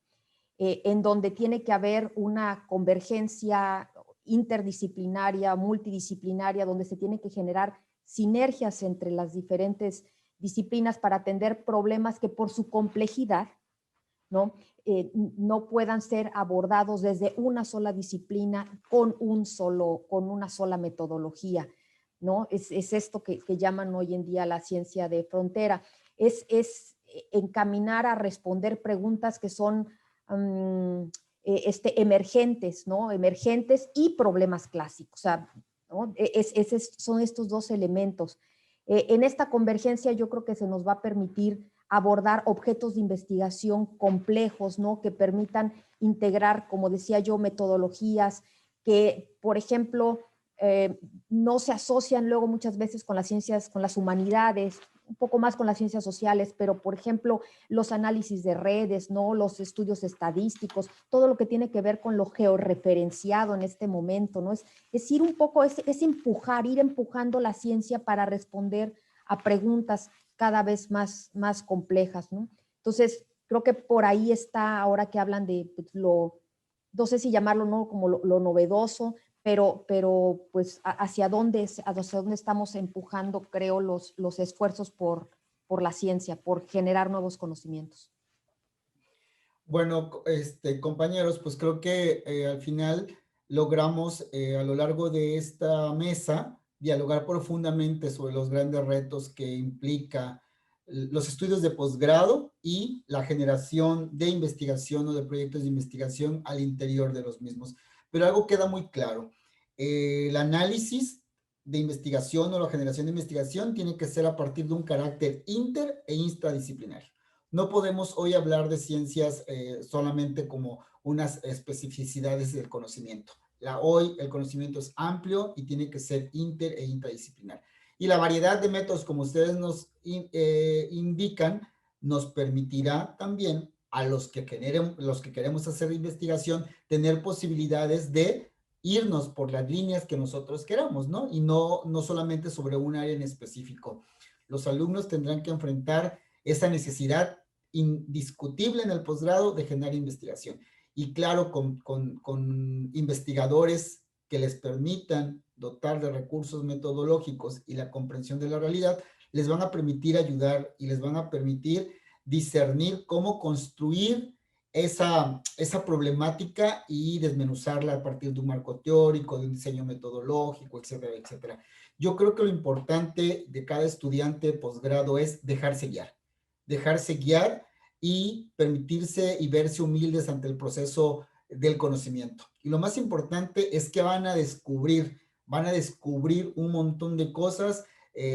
En donde tiene que haber una convergencia interdisciplinaria, multidisciplinaria, donde se tiene que generar sinergias entre las diferentes disciplinas para atender problemas que por su complejidad, ¿no? No puedan ser abordados desde una sola disciplina con una sola metodología, ¿no? Es esto que llaman hoy en día la ciencia de frontera. Es encaminar a responder preguntas que son emergentes, ¿no? Emergentes y problemas clásicos. O sea, ¿no? Son estos dos elementos. En esta convergencia yo creo que se nos va a permitir abordar objetos de investigación complejos, ¿no? Que permitan integrar, como decía yo, metodologías que, por ejemplo, no se asocian luego muchas veces con las ciencias, con las humanidades, un poco más con las ciencias sociales, pero por ejemplo, los análisis de redes, ¿no? Los estudios estadísticos, todo lo que tiene que ver con lo georreferenciado en este momento, ¿no? Es ir un poco, es empujar, ir empujando la ciencia para responder a preguntas cada vez más complejas, ¿no? Entonces, creo que por ahí está, ahora que hablan de pues, no sé si llamarlo, ¿no? Como lo novedoso, pero pues hacia dónde estamos empujando, creo, los esfuerzos por la ciencia, por generar nuevos conocimientos. Bueno, compañeros, pues creo que al final logramos a lo largo de esta mesa dialogar profundamente sobre los grandes retos que implica los estudios de posgrado y la generación de investigación o de proyectos de investigación al interior de los mismos. Pero algo queda muy claro. El análisis de investigación o la generación de investigación tiene que ser a partir de un carácter inter e interdisciplinario. No podemos hoy hablar de ciencias solamente como unas especificidades del conocimiento. Hoy el conocimiento es amplio y tiene que ser inter e interdisciplinar. Y la variedad de métodos, como ustedes nos indican, nos permitirá también a los que queremos hacer investigación tener posibilidades de irnos por las líneas que nosotros queramos, ¿no? Y no solamente sobre un área en específico. Los alumnos tendrán que enfrentar esa necesidad indiscutible en el posgrado de generar investigación. Y claro, con investigadores que les permitan dotar de recursos metodológicos y la comprensión de la realidad, les van a permitir ayudar y les van a permitir discernir cómo construir esa problemática y desmenuzarla a partir de un marco teórico, de un diseño metodológico, etcétera, etcétera. Yo creo que lo importante de cada estudiante de posgrado es dejarse guiar y permitirse y verse humildes ante el proceso del conocimiento. Y lo más importante es que van a descubrir un montón de cosas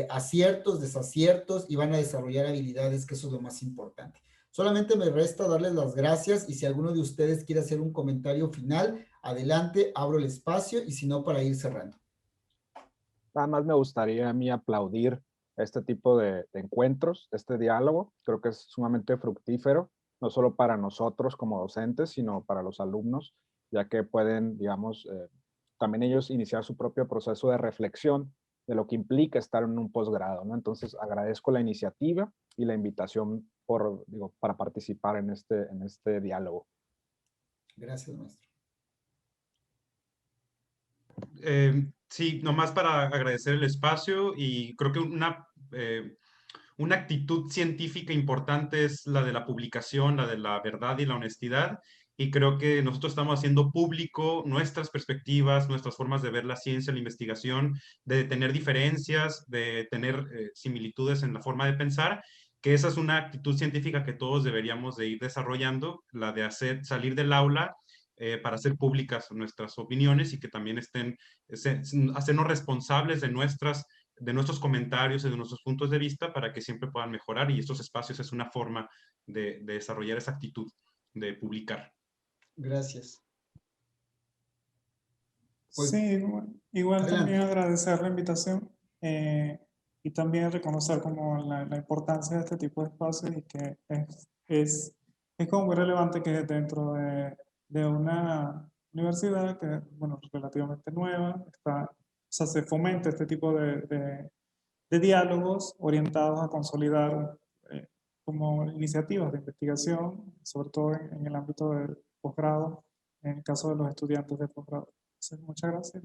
aciertos, desaciertos y van a desarrollar habilidades, que eso es lo más importante. Solamente me resta darles las gracias y si alguno de ustedes quiere hacer un comentario final, adelante, abro el espacio y si no, para ir cerrando. Nada más me gustaría a mí aplaudir este tipo de encuentros, este diálogo. Creo que es sumamente fructífero, no solo para nosotros como docentes, sino para los alumnos, ya que pueden, digamos, también ellos iniciar su propio proceso de reflexión de lo que implica estar en un posgrado, ¿no? Entonces, agradezco la iniciativa y la invitación para participar en este diálogo. Gracias, maestro. Sí, nomás para agradecer el espacio y creo que una actitud científica importante es la de la publicación, la de la verdad y la honestidad. Y creo que nosotros estamos haciendo público nuestras perspectivas, nuestras formas de ver la ciencia, la investigación, de tener diferencias, de tener similitudes en la forma de pensar, que esa es una actitud científica que todos deberíamos de ir desarrollando, la de salir del aula para hacer públicas nuestras opiniones y que también hacernos responsables de nuestros comentarios y de nuestros puntos de vista para que siempre puedan mejorar, y estos espacios es una forma de desarrollar esa actitud de publicar. Gracias. Pues, sí, igual adelante. también agradecer la invitación y también reconocer como la importancia de este tipo de espacios y que es como muy relevante que dentro de una universidad que, bueno, relativamente nueva, o sea, se fomente este tipo de diálogos orientados a consolidar como iniciativas de investigación, sobre todo en el ámbito del posgrado, en el caso de los estudiantes de posgrado. Entonces, muchas gracias.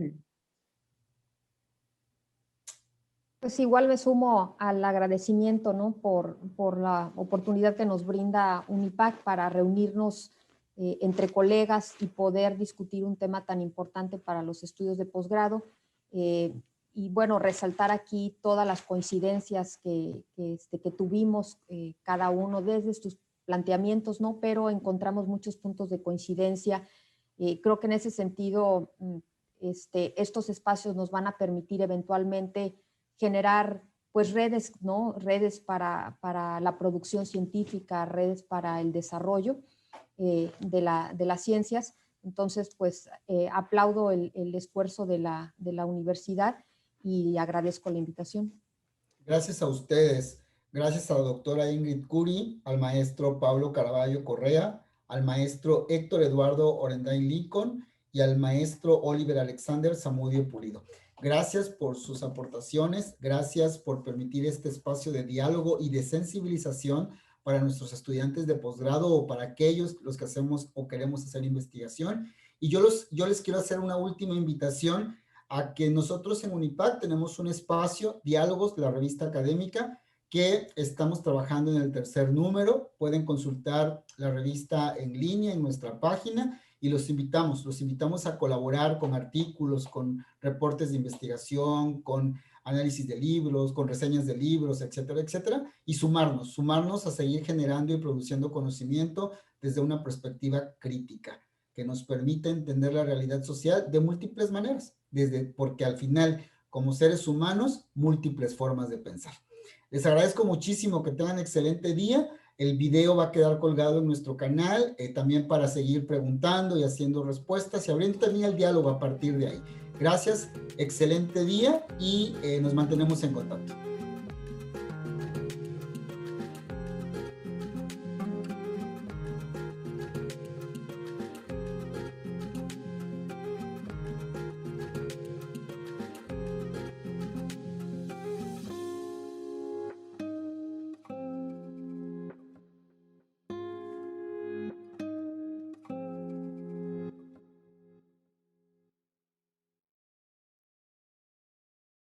Pues igual me sumo al agradecimiento, ¿no? por la oportunidad que nos brinda Unipac para reunirnos entre colegas y poder discutir un tema tan importante para los estudios de posgrado. Y bueno, resaltar aquí todas las coincidencias que tuvimos cada uno desde sus planteamientos, ¿no? Pero encontramos muchos puntos de coincidencia. Creo que en ese sentido, estos espacios nos van a permitir eventualmente generar pues redes, ¿no? Redes para la producción científica, redes para el desarrollo de las ciencias. Entonces, pues aplaudo el esfuerzo de la universidad y agradezco la invitación. Gracias a ustedes. Gracias a la doctora Ingrid Curi, al maestro Pablo Caraballo Correa, al maestro Héctor Eduardo Orendain Lincoln y al maestro Oliver Alexander Zamudio Pulido. Gracias por sus aportaciones, gracias por permitir este espacio de diálogo y de sensibilización para nuestros estudiantes de posgrado o para aquellos los que hacemos o queremos hacer investigación. Y yo les quiero hacer una última invitación a que nosotros en Unipac tenemos un espacio, Diálogos, la revista académica, que estamos trabajando en el 3er número. Pueden consultar la revista en línea en nuestra página y los invitamos a colaborar con artículos, con reportes de investigación, con análisis de libros, con reseñas de libros, etcétera, etcétera, y sumarnos a seguir generando y produciendo conocimiento desde una perspectiva crítica que nos permite entender la realidad social de múltiples maneras, porque al final, como seres humanos, múltiples formas de pensar. Les agradezco muchísimo, que tengan excelente día. El video va a quedar colgado en nuestro canal, también para seguir preguntando y haciendo respuestas y abriendo también el diálogo a partir de ahí. Gracias, excelente día y nos mantenemos en contacto.